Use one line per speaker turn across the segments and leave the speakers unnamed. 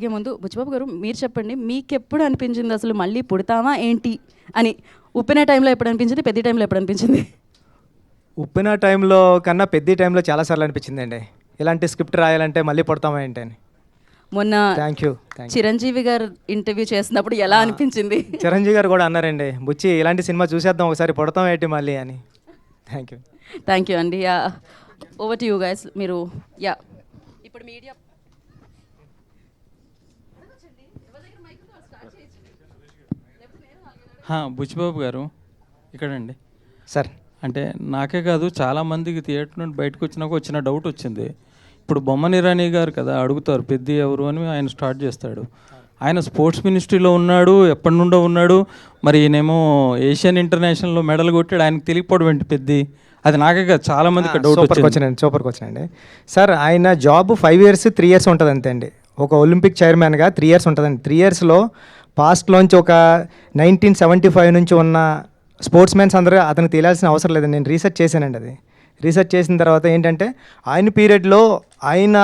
ఇక ముందు బుచ్చిబాబు గారు మీరు చెప్పండి, మీకెప్పుడు అనిపించింది అసలు మళ్ళీ పుడతామా ఏంటి అని? ఉప్పిన టైంలో ఎప్పుడు అనిపించింది, పెద్ద టైంలో ఎప్పుడు అనిపించింది?
ఉప్పిన టైంలో కన్నా పెద్ద టైంలో చాలాసార్లు అనిపించిందండి, ఇలాంటి స్క్రిప్ట్ రాయాలంటే మళ్ళీ పుడతామా ఏంటి అని.
మొన్న
థ్యాంక్ యూ.
చిరంజీవి గారు ఇంటర్వ్యూ చేసినప్పుడు ఎలా అనిపించింది?
చిరంజీవి గారు కూడా అన్నారండి, బుచ్చి ఇలాంటి సినిమా చూసేద్దాం ఒకసారి, పుడతాం ఏంటి మళ్ళీ అని. థ్యాంక్ యూ
అండి. Yeah, over to you guys. మీరు యా ఇప్పుడు మీడియా
బుచ్చిబాబు గారు ఇక్కడండి
సార్.
అంటే నాకే కాదు చాలామందికి థియేటర్ నుండి బయటకు వచ్చినాక వచ్చిన డౌట్ వచ్చింది. ఇప్పుడు బొమ్మన ఇరానీ గారు కదా అడుగుతారు పెద్ద ఎవరు అని, ఆయన స్టార్ట్ చేస్తాడు. ఆయన స్పోర్ట్స్ మినిస్ట్రీలో ఉన్నాడు, ఎప్పటి నుండో ఉన్నాడు. మరి ఈయనేమో ఏషియన్ ఇంటర్నేషనల్లో మెడల్ కొట్టాడు, ఆయనకు తెలియకపోవడం ఏంటి పెద్ద? అది నాకే కాదు చాలామందికి డౌట్ వచ్చింది.
సూపర్కి వచ్చినండి సార్. ఆయన జాబ్ 5 years 3 years ఉంటుంది అంతే అండి. ఒక ఒలింపిక్ చైర్మన్గా 3 years ఉంటుందండి. 3 yearsలో పాస్ట్లోంచి ఒక 1975 నుంచి ఉన్న స్పోర్ట్స్ మెన్స్ అందరూ అతనికి తెలియాల్సిన అవసరం లేదండి. నేను రీసెర్చ్ చేశానండి. అది రీసెర్చ్ చేసిన తర్వాత ఏంటంటే ఆయన పీరియడ్లో ఆయన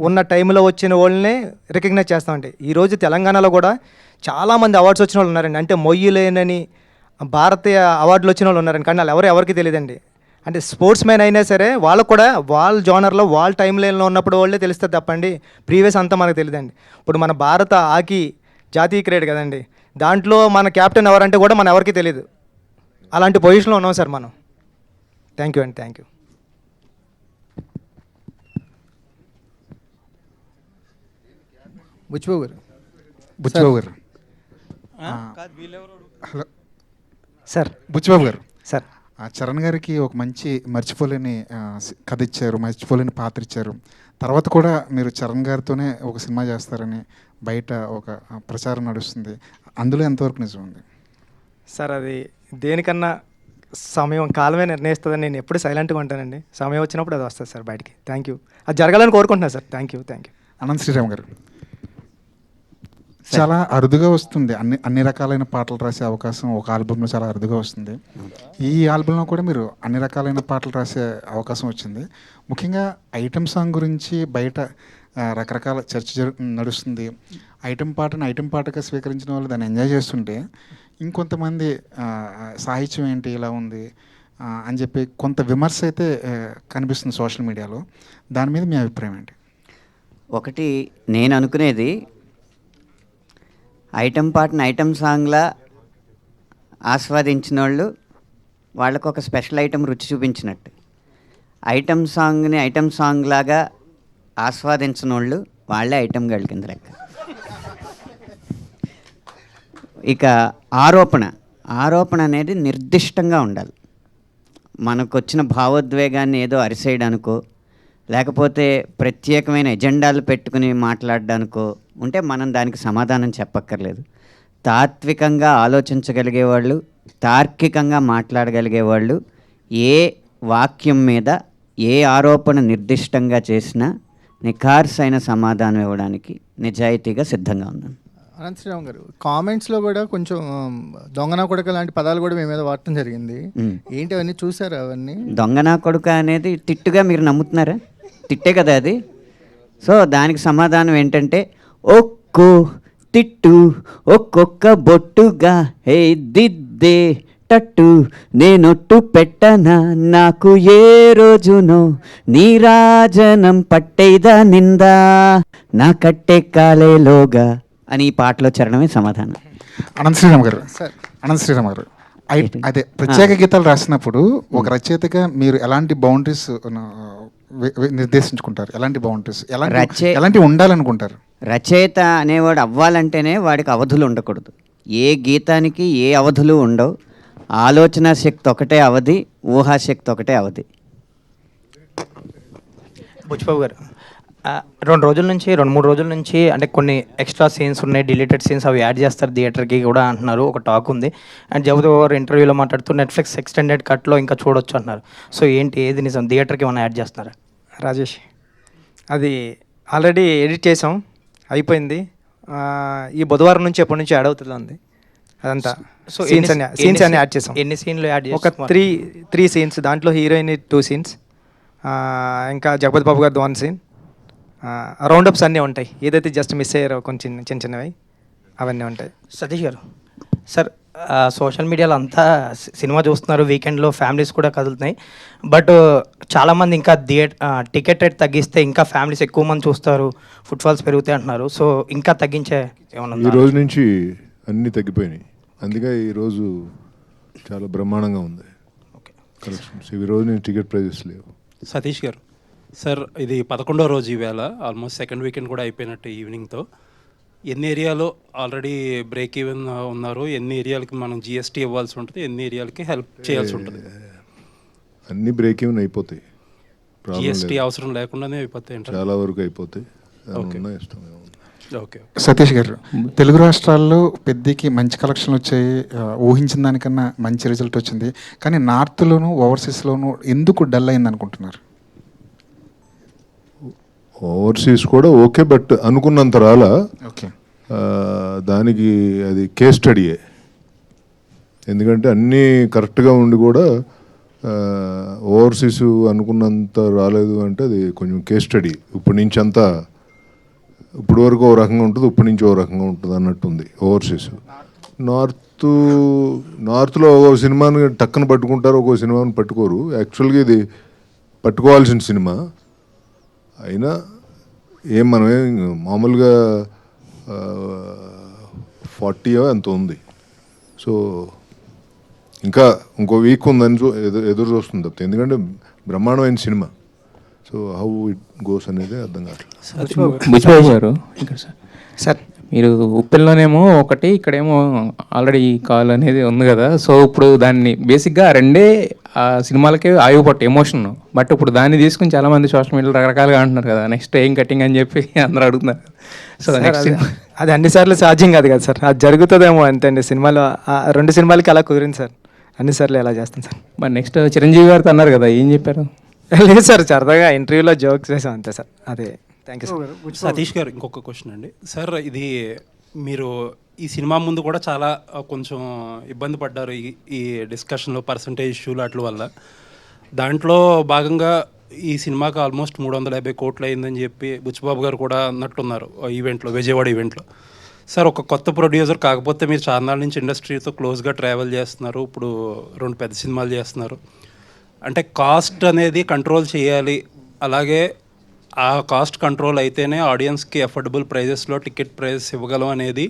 ఉన్న టైంలో వచ్చిన వాళ్ళని రికగ్నైజ్ చేస్తామండి. ఈరోజు తెలంగాణలో కూడా చాలామంది అవార్డ్స్ వచ్చిన వాళ్ళు ఉన్నారండి. అంటే మొయ్యలేనని భారతీయ అవార్డులు వచ్చిన వాళ్ళు ఉన్నారండి, కానీ వాళ్ళు ఎవరికి తెలియదండి. అంటే స్పోర్ట్స్ మ్యాన్ అయినా సరే వాళ్ళకు కూడా వాళ్ళ జోనర్లో వాళ్ళ టైం లైన్లో ఉన్నప్పుడు వాళ్ళే తెలుస్తుంది తప్పండి, ప్రీవియస్ అంతా మనకు తెలియదండి. ఇప్పుడు మన భారత హాకీ జాతీయ క్రీడ కదండి, దాంట్లో మన క్యాప్టెన్ ఎవరంటే కూడా మన ఎవరికి తెలియదు. అలాంటి పొజిషన్లో ఉన్నాం సార్ మనం. థ్యాంక్ యూ అండి. Thank you.
బుచ్చిబాబు గారు
హలో
సార్.
బుచ్చిబాబు గారు
సార్,
చరణ్ గారికి ఒక మంచి మర్చిపోలేని కథ ఇచ్చారు, మర్చిపోలేని పాత్ర ఇచ్చారు. తర్వాత కూడా మీరు చరణ్ గారితోనే ఒక సినిమా చేస్తారని బయట ఒక ప్రచారం నడుస్తుంది, అందులో ఎంతవరకు నిజం ఉంది
సార్? అది దేనికన్నా సమయం కాలమే నిర్ణయిస్తుందని నేను ఎప్పుడు సైలెంట్గా ఉంటానండి. సమయం వచ్చినప్పుడు అది వస్తుంది సార్ బయటికి. Thank you. అది జరగాలని కోరుకుంటున్నాను sir. Thank you.
Anant Sriram గారు, చాలా అరుదుగా వస్తుంది అన్ని రకాలైన పాటలు రాసే అవకాశం ఒక ఆల్బంలో చాలా అరుదుగా వస్తుంది. ఈ ఆల్బంలో కూడా మీరు అన్ని రకాలైన పాటలు రాసే అవకాశం వచ్చింది. ముఖ్యంగా ఐటమ్ సాంగ్ గురించి బయట రకరకాల చర్చ నడుస్తుంది. ఐటమ్ పాటగా స్వీకరించిన వాళ్ళు దాన్ని ఎంజాయ్ చేస్తుంటే, ఇంకొంతమంది సాహిత్యం ఏంటి ఇలా ఉంది అని చెప్పి కొంత విమర్శ అయితే కనిపిస్తుంది సోషల్ మీడియాలో. దాని మీద మీ అభిప్రాయం ఏంటి?
ఒకటి నేను అనుకునేది, ఐటమ్ పాటను ఐటమ్ సాంగ్లా ఆస్వాదించిన వాళ్ళు వాళ్ళకు ఒక స్పెషల్ ఐటమ్ రుచి చూపించినట్టు, ఐటమ్ సాంగ్ని ఐటమ్ సాంగ్ లాగా ఆస్వాదించిన వాళ్ళు వాళ్ళే ఐటమ్ గర్ల్ కింద లెక్క. ఇక ఆరోపణ అనేది నిర్దిష్టంగా ఉండాలి. మనకు వచ్చిన భావోద్వేగాన్ని ఏదో అరిసేయడానికో లేకపోతే ప్రత్యేకమైన ఎజెండాలు పెట్టుకుని మాట్లాడడానికో ఉంటే మనం దానికి సమాధానం చెప్పక్కర్లేదు. తాత్వికంగా ఆలోచించగలిగేవాళ్ళు, తార్కికంగా మాట్లాడగలిగేవాళ్ళు ఏ వాక్యం మీద ఏ ఆరోపణ నిర్దిష్టంగా చేసినా నిఖార్సైన సమాధానం ఇవ్వడానికి నిజాయితీగా సిద్ధంగా ఉన్నాను.
అనంత్ శ్రీరామ్ గారు, కామెంట్స్లో కూడా కొంచెం దొంగనా కొడుక లాంటి పదాలు కూడా మీ మీద వాడటం జరిగింది. ఏంటి అవన్నీ చూసారా? అవన్నీ
దొంగనా కొడుక అనేది తిట్టుగా మీరు నమ్ముతున్నారా? తిట్టే కదా అది. సో దానికి సమాధానం ఏంటంటే, ఒక్కో తిట్టు ఒక్కొక్క బొట్టుగా హే దిద్దే టట్టు నేనొట్టు పెట్టనా నాకు ఏ రోజునో నీరాజనం పట్టేదా నిందా నా కట్టే కాలేలోగా అని ఈ పాటలో చరణమే సమాధానం.
అనంత్ శ్రీరామ్ గారు, అదే ప్రత్యేక గీతాలు రాసినప్పుడు ఒక రచయితగా మీరు ఎలాంటి బౌండరీస్ నిర్దేశించుకుంటారు? ఎలాంటి బౌండరీస్ ఎలాంటి ఉండాలనుకుంటారు?
రచయిత అనేవాడు అవ్వాలంటేనే వాడికి అవధులు ఉండకూడదు. ఏ గీతానికి ఏ అవధులు ఉండవు. ఆలోచన శక్తి ఒకటే అవధి, ఊహాశక్తి ఒకటే అవధి.
బుచ్చిబాబు గారు, 2-3 రోజుల నుంచి అంటే కొన్ని ఎక్స్ట్రా సీన్స్ ఉన్నాయి, డిలీటెడ్ సీన్స్, అవి యాడ్ చేస్తారు థియేటర్కి కూడా అంటున్నారు, ఒక టాక్ ఉంది. అండ్ జగపతి గారు ఇంటర్వ్యూలో మాట్లాడుతూ నెట్ఫ్లిక్స్ ఎక్స్టెండెడ్ కట్లో ఇంకా చూడొచ్చు అంటున్నారు. సో ఏంటి, ఏది నిజం? థియేటర్కి ఏమైనా యాడ్ చేస్తున్నారా? రాజేష్, అది ఆల్రెడీ ఎడిట్ చేసాం, అయిపోయింది. ఈ బుధవారం నుంచి ఎప్పటి నుంచి యాడ్ అవుతుంది అదంతా. సో సీన్స్ అన్ని యాడ్ చేసాం. ఎన్ని సీన్లు యాడ్ చేసాం? ఒక 3 సీన్స్. దాంట్లో హీరోయిన్ 2 సీన్స్, ఇంకా జగపతి బాబు గారిది 1 సీన్, రౌండప్స్ అన్నీ ఉంటాయి, ఏదైతే జస్ట్ మిస్ అయ్యారో కొంచెం చిన్న చిన్నవి అవన్నీ ఉంటాయి.
సతీష్ గారు, సార్ సోషల్ మీడియాలో అంతా సినిమా చూస్తున్నారు, వీకెండ్లో ఫ్యామిలీస్ కూడా కదులుతున్నాయి. బట్ చాలామంది ఇంకా టికెట్ రేట్ తగ్గిస్తే ఇంకా ఫ్యామిలీస్ ఎక్కువ మంది చూస్తారు, ఫుట్ఫాల్స్ పెరుగుతాయి అంటున్నారు. సో ఇంకా తగ్గించే ఏమన్నా
ఈ రోజు నుంచి అన్నీ తగ్గిపోయినాయి, అందుకే ఈరోజు చాలా బ్రహ్మాండంగా ఉంది కలెక్షన్స్. ఈ రోజు నుంచి టికెట్ ప్రైజెస్ లేవు.
సతీష్ గారు, సార్ ఇది 11వ రోజు ఈవేళ, ఆల్మోస్ట్ సెకండ్ వీకెండ్ కూడా అయిపోయినట్టు ఈవినింగ్తో. ఎన్ని ఏరియాలో ఆల్రెడీ బ్రేక్ ఈవెన్ ఉన్నారు, ఎన్ని ఏరియాలకి మనం జిఎస్టీ ఇవ్వాల్సి ఉంటుంది, ఎన్ని ఏరియాలకి హెల్ప్ చేయాల్సి ఉంటుంది?
అన్ని బ్రేక్ ఈవెన్ అయిపోతాయి,
జిఎస్టీ అవసరం లేకుండానే అయిపోతాయి,
చాలా వరకు అయిపోతాయి. ఇష్టం.
ఓకే.
సతీష్ గారు, తెలుగు రాష్ట్రాల్లో పెద్దకి మంచి కలెక్షన్లు వచ్చాయి, ఊహించిన దానికన్నా మంచి రిజల్ట్ వచ్చింది. కానీ నార్త్లోను ఓవర్సీస్లోను ఎందుకు డల్ అయింది అనుకుంటున్నారు?
ఓవర్సీస్ కూడా ఓకే, బట్ అనుకున్నంత రాలా.
ఓకే,
దానికి అది కేస్ స్టడీయే. ఎందుకంటే అన్నీ కరెక్ట్గా ఉండి కూడా ఓవర్సీస్ అనుకున్నంత రాలేదు అంటే అది కొంచెం కేస్ స్టడీ. ఇప్పటి నుంచి అంతా ఇప్పుడు వరకు ఓ రకంగా ఉంటుంది, ఇప్పటి నుంచి ఓ రకంగా ఉంటుంది అన్నట్టుంది ఓవర్సీస్. నార్త్లో ఒక సినిమాని టక్కన పట్టుకుంటారు, ఒక్కో సినిమాని పట్టుకోరు. యాక్చువల్గా ఇది పట్టుకోవాల్సిన సినిమా అయినా మనమే మామూలుగా 40 ఎంత ఉంది. సో ఇంకా ఇంకో వీక్ ఉందని ఎదురు చూస్తుంది తప్పితే, ఎందుకంటే బ్రహ్మాండమైన cinema. So how it goes అనేది అర్థం కావట్లేదు.
బుచ్చిబాబు గారు, ఇక్కడ సార్ మీరు ఉప్పెల్లోనేమో ఒకటి, ఇక్కడేమో ఆల్రెడీ కాల్ అనేది ఉంది కదా. సో ఇప్పుడు దాన్ని బేసిక్గా రెండే సినిమాలకే ఆయువుపట్టు ఎమోషన్. బట్ ఇప్పుడు దాన్ని తీసుకుని చాలామంది సోషల్ మీడియాలో రకరకాలుగా అంటున్నారు కదా, నెక్స్ట్ ఏం కటింగ్ అని చెప్పి అందరూ అడుగుతున్నారు. సో నెక్స్ట్
అది అన్నిసార్లు సాధ్యం కాదు కదా సార్, అది జరుగుతుందేమో అంతే అండి. సినిమాలో 2 సినిమాలకి అలా కుదిరింది సార్, అన్నిసార్లు ఎలా చేస్తాం సార్.
మరి నెక్స్ట్ చిరంజీవి గారితో అన్నారు కదా, ఏం చెప్పారు?
లేదు సార్, సరదాగా ఇంటర్వ్యూలో జోక్స్ చేసాం అంతే సార్. అదే, థ్యాంక్ యూ సార్.
సతీష్ గారు, ఇంకొక క్వశ్చన్ అండి. సార్ ఇది మీరు ఈ సినిమా ముందు కూడా చాలా కొంచెం ఇబ్బంది పడ్డారు ఈ డిస్కషన్లో, పర్సంటేజ్ ఇష్యూలు వాటి వల్ల. దాంట్లో భాగంగా ఈ సినిమాకి ఆల్మోస్ట్ 350 కోట్లు అయిందని చెప్పి బుచ్చిబాబు గారు కూడా అన్నట్టున్నారు ఈవెంట్లో, విజయవాడ ఈవెంట్లో. సార్ ఒక కొత్త ప్రొడ్యూసర్, కాకపోతే మీరు చాలా నాళ్ళ నుంచి ఇండస్ట్రీతో క్లోజ్గా ట్రావెల్ చేస్తున్నారు, ఇప్పుడు 2 పెద్ద సినిమాలు చేస్తున్నారు. అంటే కాస్ట్ అనేది కంట్రోల్ చేయాలి, అలాగే ఆ కాస్ట్ కంట్రోల్ అయితేనే ఆడియన్స్కి అఫోర్డబుల్ ప్రైజెస్లో టికెట్ ప్రైజెస్ ఇవ్వగలం అనేది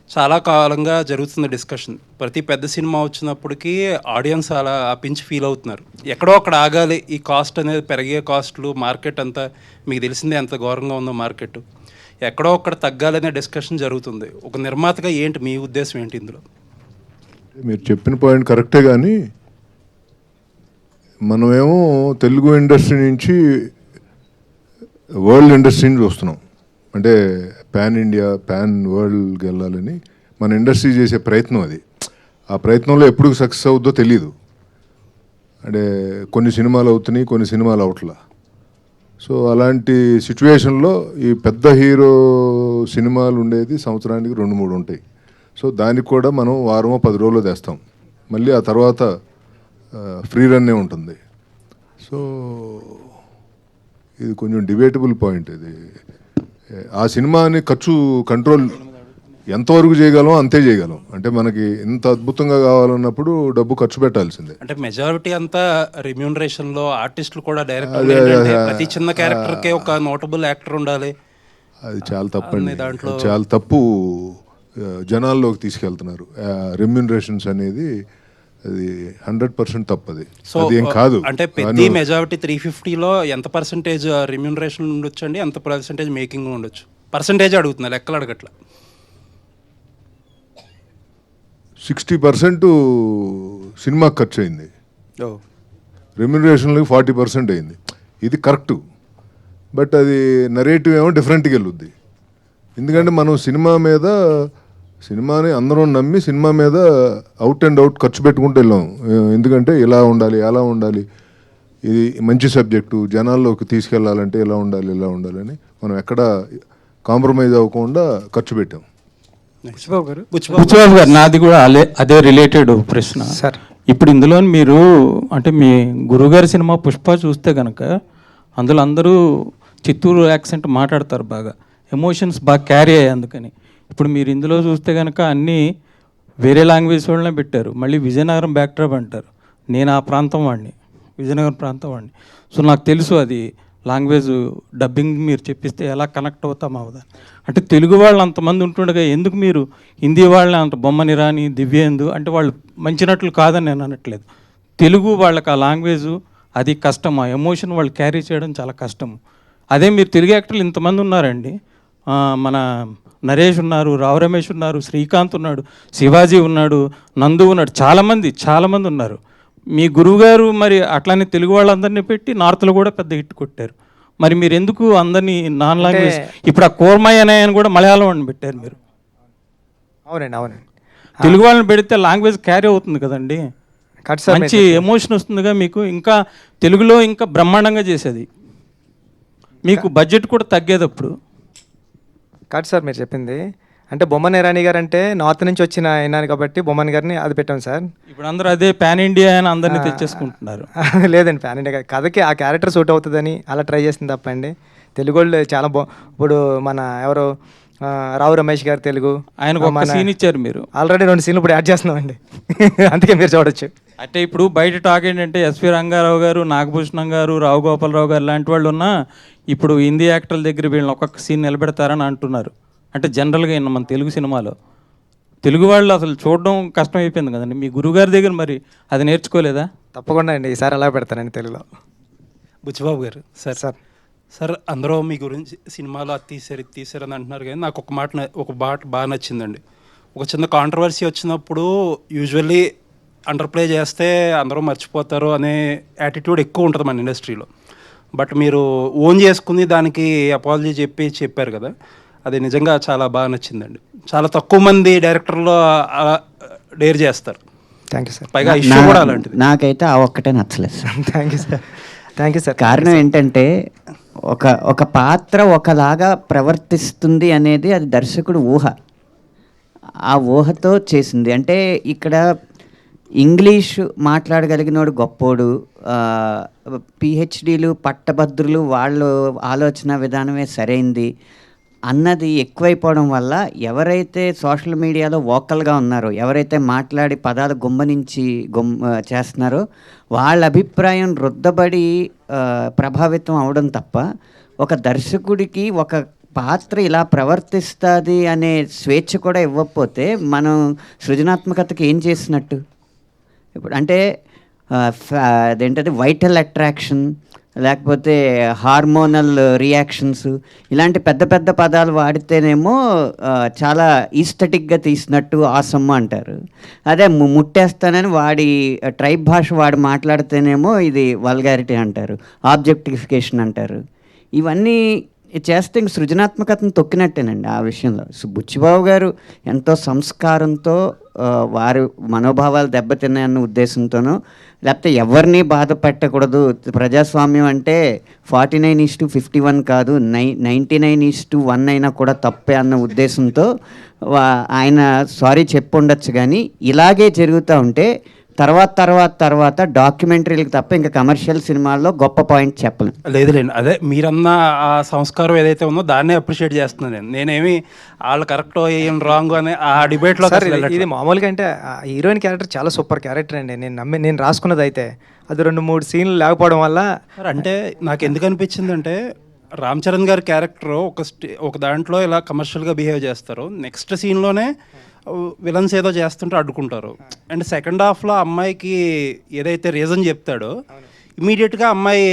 చాలా కాలంగా జరుగుతున్న డిస్కషన్. ప్రతి పెద్ద సినిమా వచ్చినప్పటికీ ఆడియన్స్ అలా పించి ఫీల్ అవుతున్నారు, ఎక్కడో అక్కడ ఆగాలి, ఈ కాస్ట్ అనేది పెరిగే కాస్ట్లు, మార్కెట్ అంతా మీకు తెలిసిందే ఎంత ఘోరంగా ఉందో మార్కెట్, ఎక్కడో అక్కడ తగ్గాలనే డిస్కషన్ జరుగుతుంది. ఒక నిర్మాతగా ఏంటి మీ ఉద్దేశం ఏంటి ఇందులో?
మీరు చెప్పిన పాయింట్ కరెక్టే, కానీ మనమేమో తెలుగు ఇండస్ట్రీ నుంచి వరల్డ్ ఇండస్ట్రీని చూస్తున్నాం. అంటే పాన్ ఇండియా, పాన్ వరల్డ్కి వెళ్ళాలని మన ఇండస్ట్రీ చేసే ప్రయత్నం అది. ఆ ప్రయత్నంలో ఎప్పుడు సక్సెస్ అవుద్దో తెలీదు. అంటే కొన్ని సినిమాలు అవుతున్నాయి, కొన్ని సినిమాలు అవట్లా. సో అలాంటి సిచ్యువేషన్లో ఈ పెద్ద హీరో సినిమాలు ఉండేది సంవత్సరానికి 2-3 ఉంటాయి. సో దానికి కూడా మనం వారమో 10 రోజుల్లో తెస్తాం, మళ్ళీ ఆ తర్వాత ఫ్రీ రన్నే ఉంటుంది. సో ఇది కొంచెం డిబేటబుల్ పాయింట్. ఇది ఆ సినిమాని ఖర్చు కంట్రోల్ ఎంతవరకు చేయగలం అంతే చేయగలం. అంటే మనకి ఇంత అద్భుతంగా కావాలన్నప్పుడు డబ్బు ఖర్చు పెట్టాల్సిందే.
అంటే మెజారిటీ అంతా రెమ్యూనరేషన్లో, ఆర్టిస్టులు కూడా డైరెక్ట్ ప్రతి చిన్న క్యారెక్టర్కే ఒక నోటబుల్ యాక్టర్ ఉండాలి.
అది చాలా తప్పండి, చాలా తప్పు జనాల్లోకి తీసుకెళ్తున్నారు. రెమ్యూనరేషన్స్ అనేది అది 100% తప్పది.
సో
అది ఏం కాదు.
అంటే పెద్ద మెజారిటీ 350లో ఎంత పర్సెంటేజ్ రెమ్యూనరేషన్ ఉండొచ్చు అండి, ఎంత పర్సెంటేజ్ మేకింగ్ ఉండొచ్చు? పర్సెంటేజ్ అడుగుతున్నా, లెక్కలు అడగట్లా.
60% సినిమాకి ఖర్చు అయింది, రెమ్యూనరేషన్లకి 40% అయింది. ఇది కరెక్టు, బట్ అది నరేటివ్ ఏమో డిఫరెంట్గా వెళ్ళుద్ది. ఎందుకంటే మనం సినిమాని అందరం నమ్మి సినిమా మీద అవుట్ అండ్ అవుట్ ఖర్చు పెట్టుకుంటూ వెళ్ళాం. ఎందుకంటే ఇలా ఉండాలి, అలా ఉండాలి, ఇది మంచి సబ్జెక్టు, జనాల్లోకి తీసుకెళ్లాలంటే ఇలా ఉండాలి, ఇలా ఉండాలని మనం ఎక్కడ కాంప్రమైజ్ అవ్వకుండా ఖర్చు పెట్టాం.
బుచ్చిబాబు గారు, నాది కూడా అదే రిలేటెడ్ ప్రశ్న
సార్.
ఇప్పుడు ఇందులో మీరు అంటే మీ గురుగారి సినిమా పుష్ప చూస్తే కనుక అందులో అందరూ చిత్తూరు యాక్సెంట్ మాట్లాడతారు బాగా, ఎమోషన్స్ బాగా క్యారీ అయ్యాయి అందుకని. ఇప్పుడు మీరు ఇందులో చూస్తే కనుక అన్నీ వేరే లాంగ్వేజ్ వాళ్ళనే పెట్టారు. మళ్ళీ విజయనగరం బ్యాక్డ్రాప్ అంటారు. నేను ఆ ప్రాంతం వాడిని, విజయనగరం ప్రాంతం వాడిని. సో నాకు తెలుసు అది లాంగ్వేజ్ డబ్బింగ్ మీరు చెప్పిస్తే ఎలా కనెక్ట్ అవుతాం అవుదా. అంటే తెలుగు వాళ్ళు అంతమంది ఉంటుండగా ఎందుకు మీరు హిందీ వాళ్ళని అంత బొమ్మని రాని దివ్యేందు అంటే వాళ్ళు మంచి నటులు కాదని నేను అనట్లేదు. తెలుగు వాళ్ళకి ఆ లాంగ్వేజు అది కష్టం, ఆ ఎమోషన్ వాళ్ళు క్యారీ చేయడం చాలా కష్టం. అదే మీరు తెలుగు యాక్టర్లు ఇంతమంది ఉన్నారండి. మన నరేష్ ఉన్నారు, రావు రమేష్ ఉన్నారు, శ్రీకాంత్ ఉన్నాడు, శివాజీ ఉన్నాడు, నందు ఉన్నాడు, చాలామంది ఉన్నారు. మీ గురువుగారు మరి అట్లానే తెలుగు వాళ్ళందరినీ పెట్టి నార్త్లో కూడా పెద్ద హిట్ కొట్టారు. మరి మీరు ఎందుకు అందరినీ నాన్ లాంగ్వేజ్, ఇప్పుడు ఆ కోర్మయ్య అని కూడా మలయాళం అని పెట్టారు మీరు.
అవునండి.
తెలుగు వాళ్ళని పెడితే లాంగ్వేజ్ క్యారీ అవుతుంది కదండి, మంచి ఎమోషన్ వస్తుందిగా మీకు. ఇంకా తెలుగులో ఇంకా బ్రహ్మాండంగా చేసేది, మీకు బడ్జెట్ కూడా తగ్గేది అప్పుడు.
కాదు సార్ మీరు చెప్పింది. అంటే బొమ్మన్ ఇరానీ గారు అంటే నార్త్ నుంచి వచ్చిన అయినారు కాబట్టి బొమ్మన్ గారిని అది పెట్టాం సార్.
ఇప్పుడు అందరూ అదే పాన్ ఇండియా అని అందరినీ తెచ్చేసుకుంటున్నారు.
లేదండి, పాన్ ఇండియా కథకి ఆ క్యారెక్టర్ సూట్ అవుతుందని అలా ట్రై చేసింది తప్పండి. తెలుగు వాళ్ళు చాలా ఇప్పుడు మన ఎవరు రావు రమేష్ గారు తెలుగు,
ఆయనకు ఒక సీన్ ఇచ్చారు మీరు.
ఆల్రెడీ 2 సీన్లు ఇప్పుడు యాడ్ చేస్తున్నామండి. అందుకే మీరు చూడొచ్చు.
అంటే ఇప్పుడు బయట టాక్ ఏంటంటే ఎస్వి రంగారావు గారు, నాగభూషణం గారు, రావు గోపాలరావు గారు లాంటి వాళ్ళు ఉన్నా ఇప్పుడు హిందీ యాక్టర్ల దగ్గర వీళ్ళని ఒక్కొక్క సీన్ నిలబెడతారని అంటున్నారు. అంటే జనరల్గా మన తెలుగు సినిమాలో తెలుగు వాళ్ళు అసలు చూడడం కష్టం అయిపోయింది కదండి. మీ గురువుగారి దగ్గర మరి అది నేర్చుకోలేదా?
తప్పకుండా అండి, ఈసారి అలా పెడతానండి తెలుగులో.
బుచ్చిబాబు గారు సార్ అందరూ మీ గురించి సినిమాలో అది తీసారు అని అంటున్నారు, కానీ నాకు ఒక మాట బాగా నచ్చిందండి. ఒక చిన్న కాంట్రవర్సీ వచ్చినప్పుడు యూజువల్లీ అండర్ ప్లే చేస్తే అందరూ మర్చిపోతారు అనే యాటిట్యూడ్ ఎక్కువ ఉంటుంది మన ఇండస్ట్రీలో. బట్ మీరు ఓన్ చేసుకుని దానికి అపాలజీ చెప్పారు కదా, అది నిజంగా చాలా బాగా నచ్చిందండి. చాలా తక్కువ మంది డైరెక్టర్లు డేర్ చేస్తారు.
Thank you sir.
పైగా ఇష్యూ కూడా అలాంటిది.
నాకైతే ఆ ఒక్కటే నచ్చలేదు సార్.
Thank you sir.
కారణం ఏంటంటే ఒక పాత్ర ఒకలాగా ప్రవర్తిస్తుంది అనేది అది దర్శకుడు ఊహ, ఆ ఊహతో చేసింది. అంటే ఇక్కడ ఇంగ్లీష్ మాట్లాడగలిగినోడు గొప్పోడు, పిహెచ్డీలు పట్టభద్రులు వాళ్ళు ఆలోచన విధానమే సరైంది అన్నది ఎక్కువైపోవడం వల్ల ఎవరైతే సోషల్ మీడియాలో వోకల్గా ఉన్నారో, ఎవరైతే మాట్లాడి పదాలు గుమ్మనించి చేస్తున్నారో వాళ్ళ అభిప్రాయం రుద్దబడి ప్రభావితం అవడం తప్ప ఒక దర్శకుడికి ఒక పాత్ర ఇలా ప్రవర్తిస్తుంది అనే స్వేచ్ఛ కూడా ఇవ్వకపోతే మనం సృజనాత్మకతకి ఏం చేసినట్టు? ఇప్పుడు అంటే అదేంటది వైటల్ అట్రాక్షన్ లేకపోతే హార్మోనల్ రియాక్షన్స్ ఇలాంటి పెద్ద పెద్ద పదాలు వాడితేనేమో చాలా ఈస్థెటిక్గా తీసినట్టు ఆసమ్మ అంటారు. అదే ముట్టేస్తానని వాడి ట్రైబ్ భాష వాడి మాట్లాడితేనేమో ఇది వల్గారిటీ అంటారు, ఆబ్జెక్టిఫికేషన్ అంటారు. ఇవన్నీ చేస్తే ఇంక సృజనాత్మకతను తొక్కినట్టేనండి ఆ విషయంలో. బుచ్చిబాబు గారు ఎంతో సంస్కారంతో వారి మనోభావాలు దెబ్బతిన్నాయన్న ఉద్దేశంతోనో లేకపోతే ఎవరిని బాధ పెట్టకూడదు, ప్రజాస్వామ్యం అంటే 49:51 కాదు 99:1 అయినా కూడా తప్పే అన్న ఉద్దేశంతో ఆయన సారీ చెప్పుండొచ్చు. కానీ ఇలాగే జరుగుతూ ఉంటే తర్వాత డాక్యుమెంటరీలకు తప్ప ఇంకా కమర్షియల్ సినిమాల్లో గొప్ప పాయింట్ చెప్పలేను.
లేదులేండి, అదే మీరన్న ఆ సంస్కారం ఏదైతే ఉందో దాన్నే అప్రిషియేట్ చేస్తున్నాను. నేనేమి వాళ్ళు కరెక్ట్ ఏం రాంగ్ అని ఆ డిబేట్లో.
ఇది మామూలుగా అంటే హీరోయిన్ క్యారెక్టర్ చాలా సూపర్ క్యారెక్టర్ అండి. నేను రాసుకున్నది అయితే అది 2-3 సీన్లు లేకపోవడం వల్ల.
అంటే నాకు ఎందుకు అనిపించింది అంటే రామ్ చరణ్ గారి క్యారెక్టర్ ఒక దాంట్లో ఇలా కమర్షియల్గా బిహేవ్ చేస్తారు, నెక్స్ట్ సీన్లోనే విలన్స్ ఏదో చేస్తుంటే అడ్డుకుంటారు. అండ్ సెకండ్ హాఫ్లో అమ్మాయికి ఏదైతే రీజన్ చెప్తాడో ఇమీడియట్గా అమ్మాయి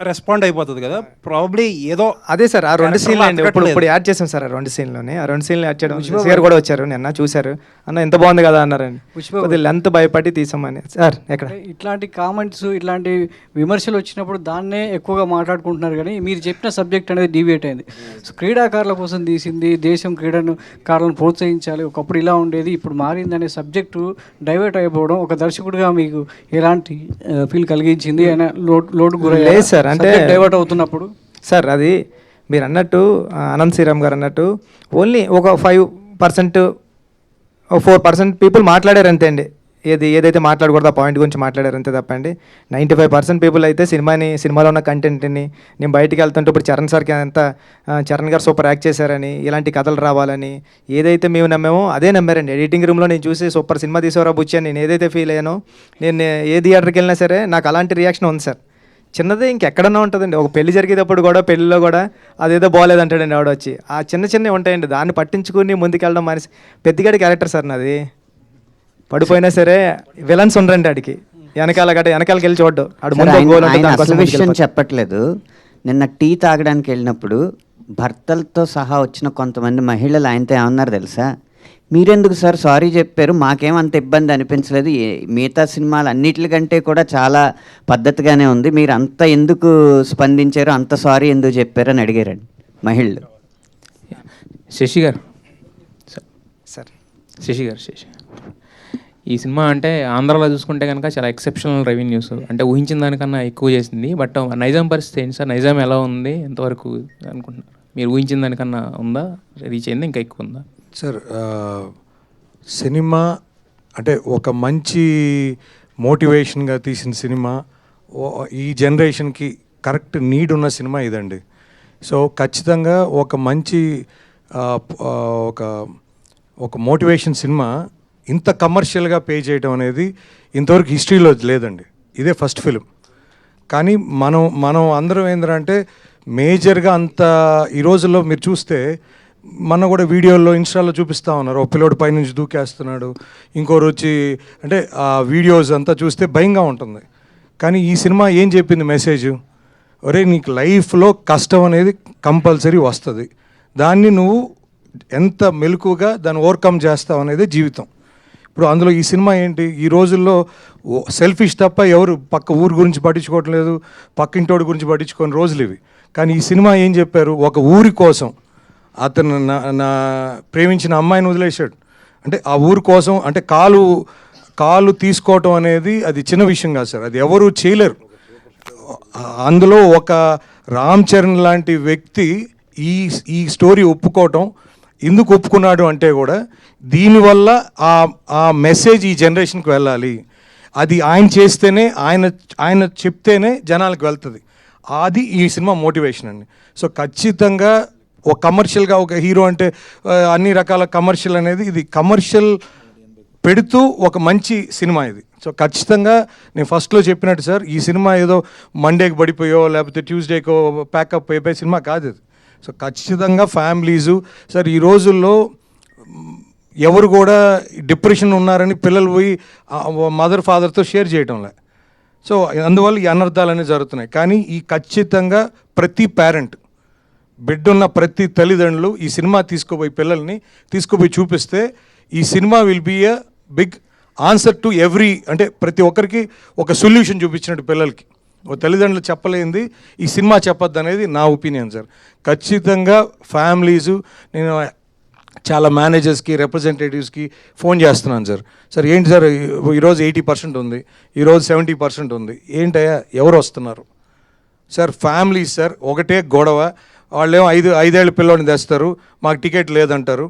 రెస్పాండ్ అయిపోతుంది కదా. ప్రాబ్లీ ఏదో
అదే సార్ ఆ 2 సీన్లు అండి ఇప్పుడు యాడ్ చేసాం సార్. ఆ 2 సీన్లోనే ఆ 2 సీన్లు యాడ్ చేయడం గారు కూడా వచ్చారు, నిన్న చూశారు, అన్న ఎంత బాగుంది కదా అన్నారండి. కొద్దిగా లెంత్ భయపడి తీసామని సార్. ఎక్కడ
ఇట్లాంటి కామెంట్స్ ఇట్లాంటి విమర్శలు వచ్చినప్పుడు దాన్నే ఎక్కువగా మాట్లాడుకుంటున్నారు, కానీ మీరు చెప్పిన సబ్జెక్ట్ అనేది డీవియేట్ అయింది. క్రీడాకారుల కోసం తీసింది, దేశం క్రీడాకారులను ప్రోత్సహించాలి, ఒకప్పుడు ఇలా ఉండేది ఇప్పుడు మారింది అనే సబ్జెక్టు డైవర్ట్ అయిపోవడం ఒక దర్శకుడిగా మీకు ఎలాంటి ఫీల్ కలిగించింది? లోటు గురయ్యారు
సార్ అంటే
డైవర్ట్ అవుతున్నప్పుడు?
సార్ అది మీరు అన్నట్టు అనంత్ శ్రీరామ్ గారు అన్నట్టు ఓన్లీ ఒక 5% 4% పీపుల్ మాట్లాడారు అంతే అండి. ఏదైతే మాట్లాడకూడదు ఆ పాయింట్ గురించి మాట్లాడారు అంతే తప్పండి. 95% పీపుల్ అయితే సినిమాలో ఉన్న కంటెంట్ని నేను బయటికి వెళ్తుంటే ఇప్పుడు చరణ్ గారు సూపర్ యాక్ట్ చేశారని, ఇలాంటి కథలు రావాలని ఏదైతే మేము నమ్మామో అదే నమ్మారండి. ఎడిటింగ్ రూమ్లో నేను చూసి సూపర్ సినిమా తీసేవరా బుచ్చి అని నేను ఏదైతే ఫీల్ అయ్యానో, నేను ఏ థియేటర్కి వెళ్ళినా సరే నాకు అలాంటి రియాక్షన్ ఉంది సార్. చిన్నదే ఇంకెక్కడన్నా ఉంటుందండి. ఒక పెళ్లి జరిగేటప్పుడు కూడా పెళ్ళిలో కూడా అదేదో బాగాలేదంటాడండి ఆవిడ వచ్చి. ఆ చిన్నవి ఉంటాయండి, దాన్ని పట్టించుకుని ముందుకెళ్ళడం మనిషి. పెద్దగాడి క్యారెక్టర్ సార్ నాది. పడిపోయినా సరే విలన్స్ ఉండరండి ఆడికి, వెనకాలకి వెళ్ళి చూడ్డు.
అసలు విషయం చెప్పట్లేదు. నిన్న టీ తాగడానికి వెళ్ళినప్పుడు భర్తలతో సహా వచ్చిన కొంతమంది మహిళలు ఆయనతో ఏమన్నారు తెలుసా? మీరెందుకు సార్ సారీ చెప్పారు, మాకేం అంత ఇబ్బంది అనిపించలేదు, మిగతా సినిమాలు అన్నిటికంటే కూడా చాలా పద్ధతిగానే ఉంది, మీరు అంత ఎందుకు స్పందించారు, అంత సారీ ఎందుకు చెప్పారు అని అడిగారండి మహిళలు.
శశి గారు
సార్,
శశి ఈ సినిమా అంటే ఆంధ్రాలో చూసుకుంటే కనుక చాలా ఎక్సెప్షనల్ రెవెన్యూస్, అంటే ఊహించిన దానికన్నా ఎక్కువ చేసింది. బట్ నైజాం పరిస్థితి ఏంటి సార్? నైజాం ఎలా ఉంది, ఎంతవరకు అనుకుంటున్నారు? మీరు ఊహించిన దానికన్నా ఉందా, రీచ్ అయిందా, ఇంకా ఎక్కువ ఉందా?
సార్, సినిమా అంటే ఒక మంచి మోటివేషన్గా తీసిన సినిమా, ఈ జనరేషన్కి కరెక్ట్ నీడ్ ఉన్న సినిమా ఇదండి. సో ఖచ్చితంగా ఒక మంచి ఒక మోటివేషన్ సినిమా ఇంత కమర్షియల్గా పే చేయడం అనేది ఇంతవరకు హిస్టరీలో లేదండి. ఇదే ఫస్ట్ ఫిలిం. కానీ మనం అందరం ఏంటంటే మేజర్గా అంత ఈ రోజుల్లో మీరు చూస్తే మొన్న కూడా వీడియోల్లో ఇన్స్టాలో చూపిస్తూ ఉన్నారు, ఒక పిల్లోడు పైనుంచి దూకేస్తున్నాడు, ఇంకోరు వచ్చి, అంటే ఆ వీడియోస్ అంతా చూస్తే భయంగా ఉంటుంది. కానీ ఈ సినిమా ఏం చెప్పింది మెసేజ్? ఒరే, నీకు లైఫ్లో కష్టం అనేది కంపల్సరీ వస్తుంది, దాన్ని నువ్వు ఎంత మెలకుగా దాన్ని ఓవర్కమ్ చేస్తావు అనేది జీవితం. ఇప్పుడు అందులో ఈ సినిమా ఏంటి, ఈ రోజుల్లో సెల్ఫిష్ తప్ప ఎవరు పక్క ఊరు గురించి పట్టించుకోవటం లేదు, పక్కింటోడి గురించి పట్టించుకోని రోజులు ఇవి. కానీ ఈ సినిమా ఏం చెప్పారు, ఒక ఊరి కోసం అతను నా ప్రేమించిన అమ్మాయిని వదిలేశాడు, అంటే ఆ ఊరి కోసం, అంటే కాలు తీసుకోవటం అనేది అది చిన్న విషయం కాదు సార్, అది ఎవరు చేయలేరు. అందులో ఒక రామ్ చరణ్ లాంటి వ్యక్తి ఈ స్టోరీ ఒప్పుకోవటం, ఎందుకు ఒప్పుకున్నాడు అంటే కూడా దీనివల్ల ఆ మెసేజ్ ఈ జనరేషన్కి వెళ్ళాలి, అది ఆయన చేస్తేనే, ఆయన చెప్తేనే జనాలకు వెళ్తుంది. అది ఈ సినిమా మోటివేషన్ అండి. సో ఖచ్చితంగా ఒక కమర్షియల్గా, ఒక హీరో అంటే అన్ని రకాల కమర్షియల్ అనేది, ఇది కమర్షియల్ పెడుతూ ఒక మంచి సినిమా ఇది. సో ఖచ్చితంగా నేను ఫస్ట్లో చెప్పినట్టు సార్, ఈ సినిమా ఏదో మండేకి పడిపోయో లేకపోతే ట్యూస్డేకో ప్యాకప్ అయిపోయే సినిమా కాదు ఇది. సో ఖచ్చితంగా ఫ్యామిలీసు సార్, ఈ రోజుల్లో ఎవరు కూడా డిప్రెషన్ ఉన్నారని పిల్లలు పోయి మదర్ ఫాదర్తో షేర్ చేయడంలే. సో అందువల్ల ఈ అనర్థాలు అనేవి జరుగుతున్నాయి. కానీ ఈ ఖచ్చితంగా ప్రతి పేరెంట్, బిడ్డున్న ప్రతి తల్లిదండ్రులు ఈ సినిమా పిల్లల్ని తీసుకుపోయి చూపిస్తే ఈ cinema will be a big answer to every, అంటే ప్రతి ఒక్కరికి ఒక సొల్యూషన్ చూపించినట్టు పిల్లలకి. ఓ తల్లిదండ్రులు చెప్పలేంది ఈ సినిమా చెప్పొద్దు అనేది నా ఒపీనియన్ సార్. ఖచ్చితంగా ఫ్యామిలీసు, నేను చాలా మేనేజర్స్కి, రిప్రజెంటేటివ్స్కి ఫోన్ చేస్తున్నాను సార్. సార్ ఏంటి సార్, ఈరోజు 80% ఉంది, ఈరోజు 70% ఉంది, ఏంటయ్యా ఎవరు వస్తున్నారు సార్? ఫ్యామిలీస్ సార్, ఒకటే గొడవ. వాళ్ళేమో 5 ఏళ్ళ పిల్లోని తెస్తారు, మాకు టికెట్ లేదంటారు.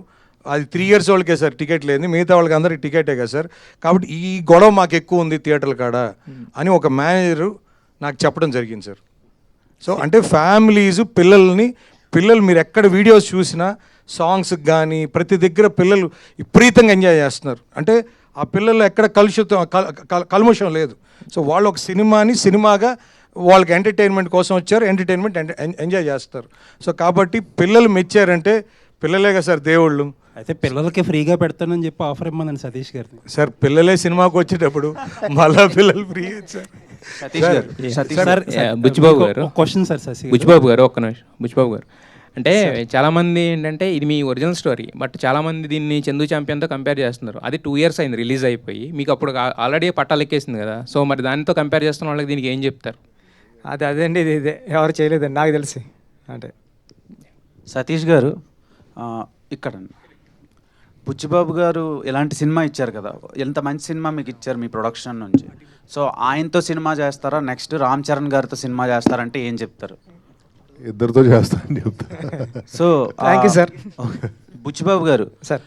అది 3 years వాళ్ళకే సార్ టికెట్ లేదు, మిగతా వాళ్ళకి అందరికి టికెటే కదా సార్. కాబట్టి ఈ గొడవ మాకు ఎక్కువ ఉంది థియేటర్ల కాడ అని ఒక మేనేజరు నాకు చెప్పడం జరిగింది సార్. సో అంటే పిల్లలు మీరు ఎక్కడ వీడియోస్ చూసినా సాంగ్స్కి కానీ ప్రతి దగ్గర పిల్లలు విపరీతంగా ఎంజాయ్ చేస్తున్నారు. అంటే ఆ పిల్లలు ఎక్కడ కల్మషం లేదు. సో వాళ్ళు ఒక సినిమాగా వాళ్ళకి ఎంటర్టైన్మెంట్ కోసం వచ్చారు, ఎంటర్టైన్మెంట్ ఎంజాయ్ చేస్తారు. సో కాబట్టి పిల్లలు మెచ్చారంటే పిల్లలేగా సార్ దేవుళ్ళు.
అయితే పిల్లలకి ఫ్రీగా పెడతానని చెప్పి ఆఫర్ ఇమ్మన్నాను సతీష్ గారిని.
సార్ పిల్లలే సినిమాకి వచ్చేటప్పుడు మళ్ళా పిల్లలు ఫ్రీ సార్.
బుచ్చిబాబు గారు
క్వశ్చన్ సార్.
బుచ్చిబాబు గారు ఒక్క నిమిషం. బుచ్చిబాబు గారు, అంటే చాలామంది ఏంటంటే ఇది మీ ఒరిజినల్ స్టోరీ, బట్ చాలామంది దీన్ని చందు ఛాంపియన్తో కంపేర్ చేస్తున్నారు. అది 2 years అయింది రిలీజ్ అయిపోయి, మీకు అప్పుడు ఆల్రెడీ పట్టాలు ఎక్కేసింది కదా. సో మరి దానితో కంపేర్ చేస్తున్న వాళ్ళకి దీనికి ఏం చెప్తారు?
అదేండి, ఇదే ఎవరు చేయలేదండి నాకు తెలిసి. అంటే
సతీష్ గారు, ఇక్కడ బుచ్చిబాబు గారు ఎలాంటి సినిమా ఇచ్చారు కదా, ఎంత మంచి సినిమా మీకు ఇచ్చారు మీ ప్రొడక్షన్ నుంచి. సో ఆయనతో సినిమా చేస్తారా, నెక్స్ట్ రామ్ చరణ్ గారితో సినిమా చేస్తారంటే ఏం చెప్తారు?
ఇద్దరితో చేస్తానని చెప్తారు.
So
thank you sir.
Buchibabu గారు
సార్,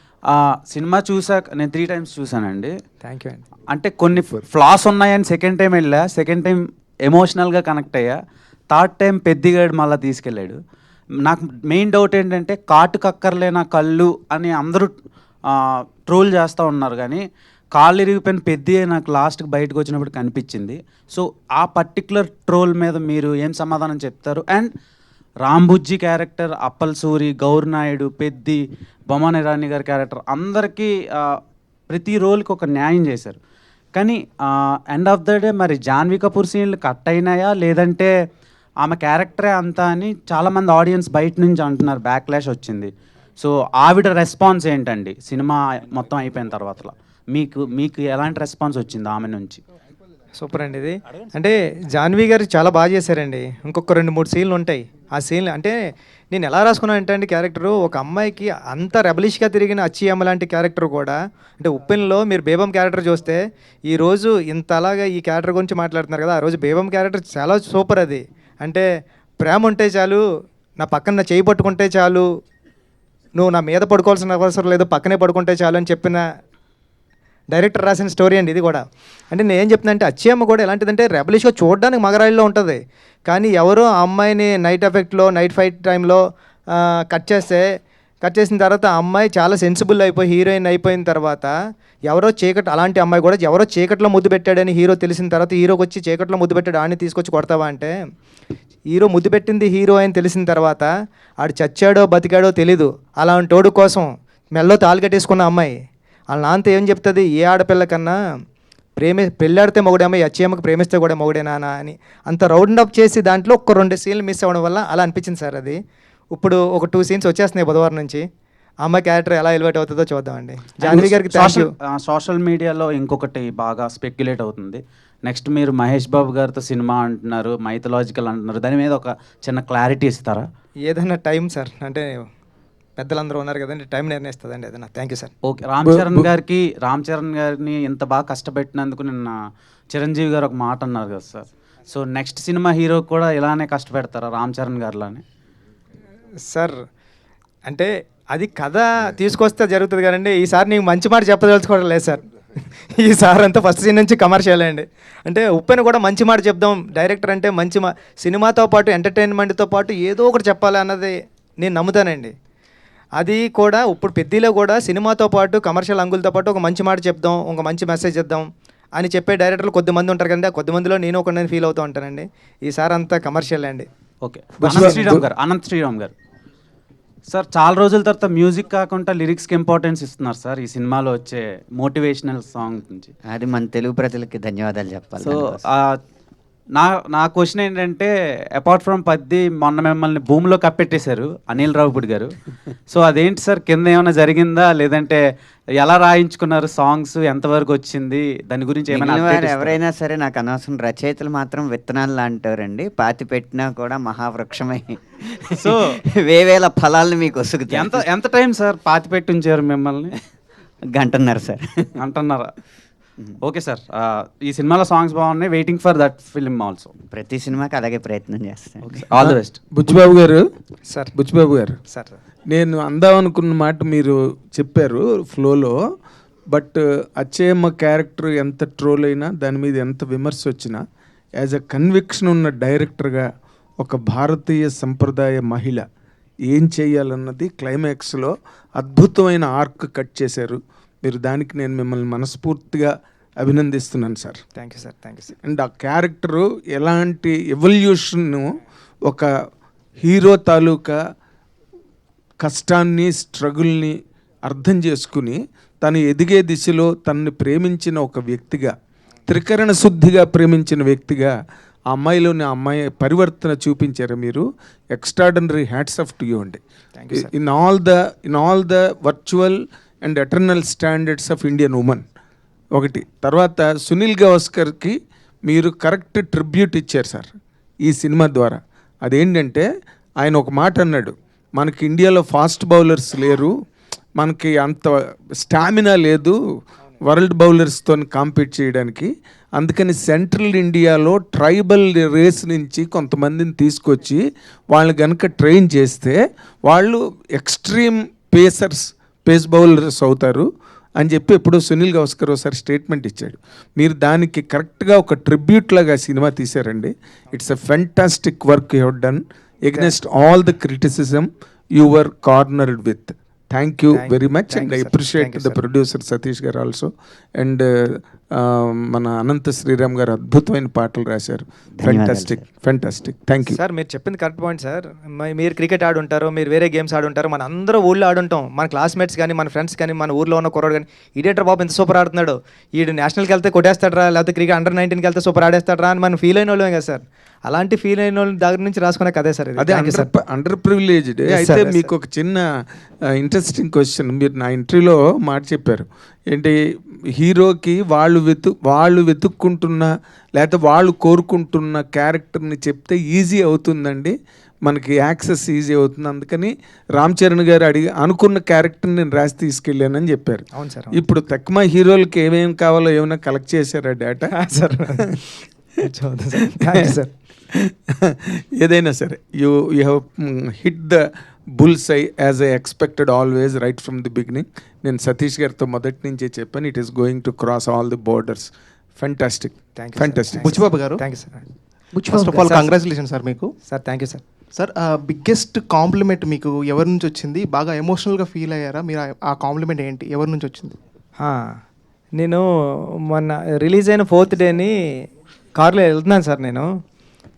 సినిమా చూసాక నేను 3 times చూసానండి.
థ్యాంక్ యూ అండి.
అంటే కొన్ని ఫ్లాస్ ఉన్నాయని సెకండ్ టైం వెళ్ళా, సెకండ్ టైం ఎమోషనల్గా కనెక్ట్ అయ్యా, థర్డ్ టైం పెద్దిగాడు మళ్ళీ తీసుకెళ్ళాడు. నాకు మెయిన్ డౌట్ ఏంటంటే కాటుకక్కర్లేనా కళ్ళు అని అందరూ ట్రోల్ చేస్తూ ఉన్నారు, కానీ కాళ్ళు ఇరిగిపోయిన పెద్ది నాకు లాస్ట్కి బయటకు వచ్చినప్పుడు కనిపించింది. సో ఆ పర్టికులర్ ట్రోల్ మీద మీరు ఏం సమాధానం చెప్తారు? అండ్ రాంబుజ్జి క్యారెక్టర్, అప్పల్ సూరి, గౌర్ నాయుడు, పెద్ది, బొమ్మన్ ఇరానీ గారి క్యారెక్టర్ అందరికీ ప్రతి రోల్కి ఒక న్యాయం చేశారు. కానీ ఎండ్ ఆఫ్ ద డే మరి జాన్వీ కపూర్ సీన్లు కట్ అయినాయా లేదంటే ఆమె క్యారెక్టరే అంతా అని చాలామంది ఆడియన్స్ బయట నుంచి అంటున్నారు, బ్యాక్లాష్ వచ్చింది. సో ఆవిడ రెస్పాన్స్ ఏంటండి సినిమా మొత్తం అయిపోయిన తర్వాత? మీకు ఎలాంటి రెస్పాన్స్ వచ్చింది ఆమె నుంచి?
సూపర్ అండి ఇది. అంటే జాన్వీ గారు చాలా బాగా చేశారండి. ఇంకొక 2-3 సీన్లు ఉంటాయి. ఆ సీన్లు అంటే నేను ఎలా రాసుకున్నాను అంటే అండి, క్యారెక్టరు ఒక అమ్మాయికి అంత రెబలిష్గా తిరిగిన అచ్చి అమ్మ లాంటి క్యారెక్టర్ కూడా, అంటే ఉప్పెన్లో మీరు బేబం క్యారెక్టర్ చూస్తే ఈరోజు ఇంత అలాగా ఈ క్యారెక్టర్ గురించి మాట్లాడుతున్నారు కదా, ఆ రోజు బేబం క్యారెక్టర్ చాలా సూపర్. అది అంటే ప్రేమ ఉంటే చాలు, నా పక్కన నా చేయి పట్టుకుంటే చాలు, నువ్వు నా మీద పడుకోవాల్సిన అవసరం లేదు, పక్కనే పడుకుంటే చాలు అని చెప్పిన డైరెక్టర్ రాసిన స్టోరీ అండి ఇది కూడా. అంటే నేను ఏం చెప్తున్నా అంటే అచ్చి అమ్మ కూడా ఎలాంటిదంటే రెబలిష్గా చూడడానికి మగరాయిల్లో ఉంటుంది, కానీ ఎవరో ఆ అమ్మాయిని నైట్ ఎఫెక్ట్లో నైట్ ఫైట్ టైంలో కట్ చేసిన తర్వాత ఆ అమ్మాయి చాలా సెన్సిబుల్ అయిపోయి హీరోయిన్ అయిపోయిన తర్వాత అలాంటి అమ్మాయి కూడా ఎవరో చీకట్లో ముద్దు పెట్టాడని హీరో తెలిసిన తర్వాత హీరోకి వచ్చి చీకట్లో ముద్దు పెట్టాడు ఆడిని తీసుకొచ్చి కొడతావా అంటే, హీరో ముద్దు పెట్టింది హీరో అని తెలిసిన తర్వాత ఆడు చచ్చాడో బతికాడో తెలీదు, అలాంటి వాడు కోసం మెల్లో తాళి కట్టేసుకున్న అమ్మాయి వాళ్ళ నాన్నతో ఏం చెప్తుంది, ఏ ఆడపిల్ల కన్నా పెళ్ళాడితే మొగుడేమో, అచ్చేమ్మకి ప్రేమిస్తే కూడా మొగుడేనా అని అంత రౌండ్ అప్ చేసి దాంట్లో ఒక 2 సీన్లు మిస్ అవ్వడం వల్ల అలా అనిపించింది సార్. అది ఇప్పుడు ఒక 2 సీన్స్ వచ్చేస్తున్నాయి బుధవారం నుంచి. అమ్మాయి క్యారెక్టర్ ఎలా ఎలివేట్ అవుతుందో చూద్దామండి. జాన్వీ గారికి
సోషల్ మీడియాలో ఇంకొకటి బాగా స్పెక్యులేట్ అవుతుంది, నెక్స్ట్ మీరు మహేష్ బాబు గారితో సినిమా అంటున్నారు, మైథలాజికల్ అంటున్నారు, దాని మీద ఒక చిన్న క్లారిటీ ఇస్తారా?
ఏదైనా టైం సార్, అంటే పెద్దలందరూ ఉన్నారు కదండి, టైం నిర్ణయిస్తుందండి ఏదైనా. Thank you sir.
Okay, Ram Charan గారిని ఇంత బాగా కష్టపెట్టినందుకు నిన్న చిరంజీవి గారు ఒక మాట అన్నారు కదా sir, so next cinema hero కూడా ఇలానే కష్టపెడతారా రామ్ చరణ్ గారిలానే?
సార్ అంటే అది కథ తీసుకొస్తే జరుగుతుంది కదండి. ఈసారి నీకు మంచి మాట చెప్పదలుచుకోవడం లేదు సార్. ఈసారి అంతా ఫస్ట్ సీన్ నుంచి కమర్షియల్ అండి. అంటే ఉప్పెన కూడా మంచి మాట చెప్దాం, డైరెక్టర్ అంటే సినిమాతో పాటు ఎంటర్టైన్మెంట్తో పాటు ఏదో ఒకటి చెప్పాలి అన్నది నేను నమ్ముతానండి. అది కూడా ఇప్పుడు పెద్దలో కూడా సినిమాతో పాటు కమర్షియల్ అంగులతో పాటు ఒక మంచి మాట చెప్దాం, ఒక మంచి మెసేజ్ ఇద్దాం అని చెప్పే డైరెక్టర్లు కొద్దిమంది ఉంటారు కదండి, ఆ కొద్దిమందిలో నేను ఒకరిని ఫీల్ అవుతూ ఉంటానండి. ఈసారి అంతా కమర్షియల్ అండి.
ఓకే, అనంత్ శ్రీరామ్ గారు సార్, చాలా రోజుల తర్వాత మ్యూజిక్ కాకుండా లిరిక్స్కి ఇంపార్టెన్స్ ఇస్తున్నారు సార్ ఈ సినిమాలో వచ్చే మోటివేషనల్ సాంగ్ నుంచి.
అది మన తెలుగు ప్రజలకి ధన్యవాదాలు చెప్పాలి.
సో నా క్వశ్చన్ ఏంటంటే, అపార్ట్ ఫ్రమ్ పద్ది మొన్న మిమ్మల్ని భూమిలో కప్పెట్టేశారు అనిల్ రావుపూడి గారు, సో అదేంటి సార్, కింద ఏమైనా జరిగిందా లేదంటే ఎలా రాయించుకున్నారు సాంగ్స్, ఎంతవరకు వచ్చింది, దాని గురించి ఏమైనా?
ఎవరైనా సరే నాకు అనవసరం, రచయితలు మాత్రం విత్తనాలు లాంటారండి, పాతి పెట్టినా కూడా మహావృక్షమై
సో
వేవేల ఫలాలను మీకు వసుకుతాయి.
ఎంత టైం సార్ పాతి పెట్టి ఉంచారు మిమ్మల్ని?
1.5 గంట సార్.
1.5 గంట. ఓకే సార్, ఈ సినిమాలో సాంగ్స్ బాగున్నాయి, waiting for that film also.
ప్రతి సినిమాకి అలాగే ప్రయత్నం చేస్తాను.
All the best.
బుచ్చిబాబు గారు
సార్,
బుచ్చిబాబు గారు
సార్,
నేను అందామనుకున్న మాట మీరు చెప్పారు ఫ్లోలో, బట్ అచ్చేయమ్మ క్యారెక్టర్ ఎంత ట్రోల్ అయినా దాని మీద ఎంత విమర్శ వచ్చినా యాజ్ అ కన్విక్షన్ ఉన్న డైరెక్టర్గా ఒక భారతీయ సంప్రదాయ మహిళ ఏం చేయాలన్నది క్లైమాక్స్లో అద్భుతమైన ఆర్క్ కట్ చేశారు మీరు. దానికి నేను మిమ్మల్ని మనస్ఫూర్తిగా అభినందిస్తున్నాను sir.
Thank you sir. Thank you sir.
And ఆ క్యారెక్టరు ఎలాంటి ఎవల్యూషన్ను, ఒక హీరో తాలూకా కష్టాన్ని స్ట్రగుల్ని అర్థం చేసుకుని తను ఎదిగే దిశలో తనని ప్రేమించిన ఒక వ్యక్తిగా, త్రికరణ శుద్ధిగా ప్రేమించిన వ్యక్తిగా ఆ అమ్మాయిలోని ఆ అమ్మాయి పరివర్తన చూపించారు మీరు. Extraordinary hats off to you అండి. In all the virtual and eternal standards of Indian women. ఒకటి తర్వాత సునీల్ గవాస్కర్కి మీరు కరెక్ట్ ట్రిబ్యూట్ ఇచ్చారు సార్ ఈ సినిమా ద్వారా. అదేంటంటే ఆయన ఒక మాట అన్నాడు, మనకి ఇండియాలో ఫాస్ట్ బౌలర్స్ లేరు, మనకి అంత స్టామినా లేదు వరల్డ్ బౌలర్స్తో కాంపీట్ చేయడానికి, అందుకని సెంట్రల్ ఇండియాలో ట్రైబల్ రేస్ నుంచి కొంతమందిని తీసుకొచ్చి వాళ్ళని కనుక ట్రైన్ చేస్తే వాళ్ళు ఎక్స్ట్రీమ్ పేసర్స్ పేస్ బౌలర్స్ అవుతారు అని చెప్పి ఎప్పుడో సునీల్ గవాస్కర్ ఒకసారి స్టేట్మెంట్ ఇచ్చాడు. మీరు దానికి కరెక్ట్గా ఒక ట్రిబ్యూట్ లాగా సినిమా తీశారండి. It's a fantastic work you have done against all the criticism you were cornered with. Thank you very much and I appreciate the producer Satish గారు ఆల్సో. అండ్ మన అనంత శ్రీరామ్ గారు అద్భుతమైన పాటలు రాశారు. Fantastic fantastic. Thank you
sir. మీరు చెప్పింది correct point sir. మీరు cricket ఆడుంటారు, మీరు వేరే గేమ్స్ ఆడుంటారు, మన అందరూ ఊళ్ళో ఆడుంటాం. మన క్లాస్మేట్స్ కానీ, మన ఫ్రెండ్స్ కానీ, మన ఊర్లో ఉన్న కుర్రాడు కానీ, ఇదేటర్ బాబు ఎంత సూపర్ ఆడుతున్నాడు, ఈడు నేషనల్కి వెళ్తే కొట్టేస్తాడరా, లేకపోతే క్రికెట్ అండర్ 19కి వెళ్తే సూపర్ ఆడేస్తాడరా అని మనం ఫీల్ అయిన వాళ్ళమే కదా సార్. అలాంటి ఫీల్ అయిన వాళ్ళ దగ్గర నుంచి రాసుకునే కదే సార్.
అదే అండర్ ప్రివిలేజ్డ్. అయితే మీకు ఒక చిన్న ఇంట్రెస్టింగ్ క్వశ్చన్. మీరు నా ఇంటర్వ్యూలో మాట చెప్పారు ఏంటి, హీరోకి వాళ్ళు వెతుక్కుంటున్న లేకపోతే వాళ్ళు కోరుకుంటున్న క్యారెక్టర్ని చెప్తే ఈజీ అవుతుందండి, మనకి యాక్సెస్ ఈజీ అవుతుంది, అందుకని రామ్ చరణ్ గారు అనుకున్న క్యారెక్టర్ని నేను రాసి తీసుకెళ్ళానని చెప్పారు.
అవును సార్.
ఇప్పుడు తక్కువ హీరోలకి ఏమేమి కావాలో ఏమైనా కలెక్ట్ చేశారా డేటా?
సార్
ఏదైనా సరే you have hit the bull's eye as I expected always right from the beginning. నేను సతీష్ గారితో మొదటి నుంచే చెప్పాను, it is going to cross all the borders. Fantastic fantastic.
Buchibabu గారు,
thank you sir.
First of all congratulation sir మీకు.
Sir thank you sir.
Sir biggest compliment మీకు ఎవరి నుంచి వచ్చింది? బాగా ఎమోషనల్గా ఫీల్ అయ్యారా మీరు? ఆ కాంప్లిమెంట్ ఏంటి, ఎవరి నుంచి వచ్చింది?
నేను మొన్న రిలీజ్ అయిన 4th డేని కార్లో వెళ్తున్నాను సార్. నేను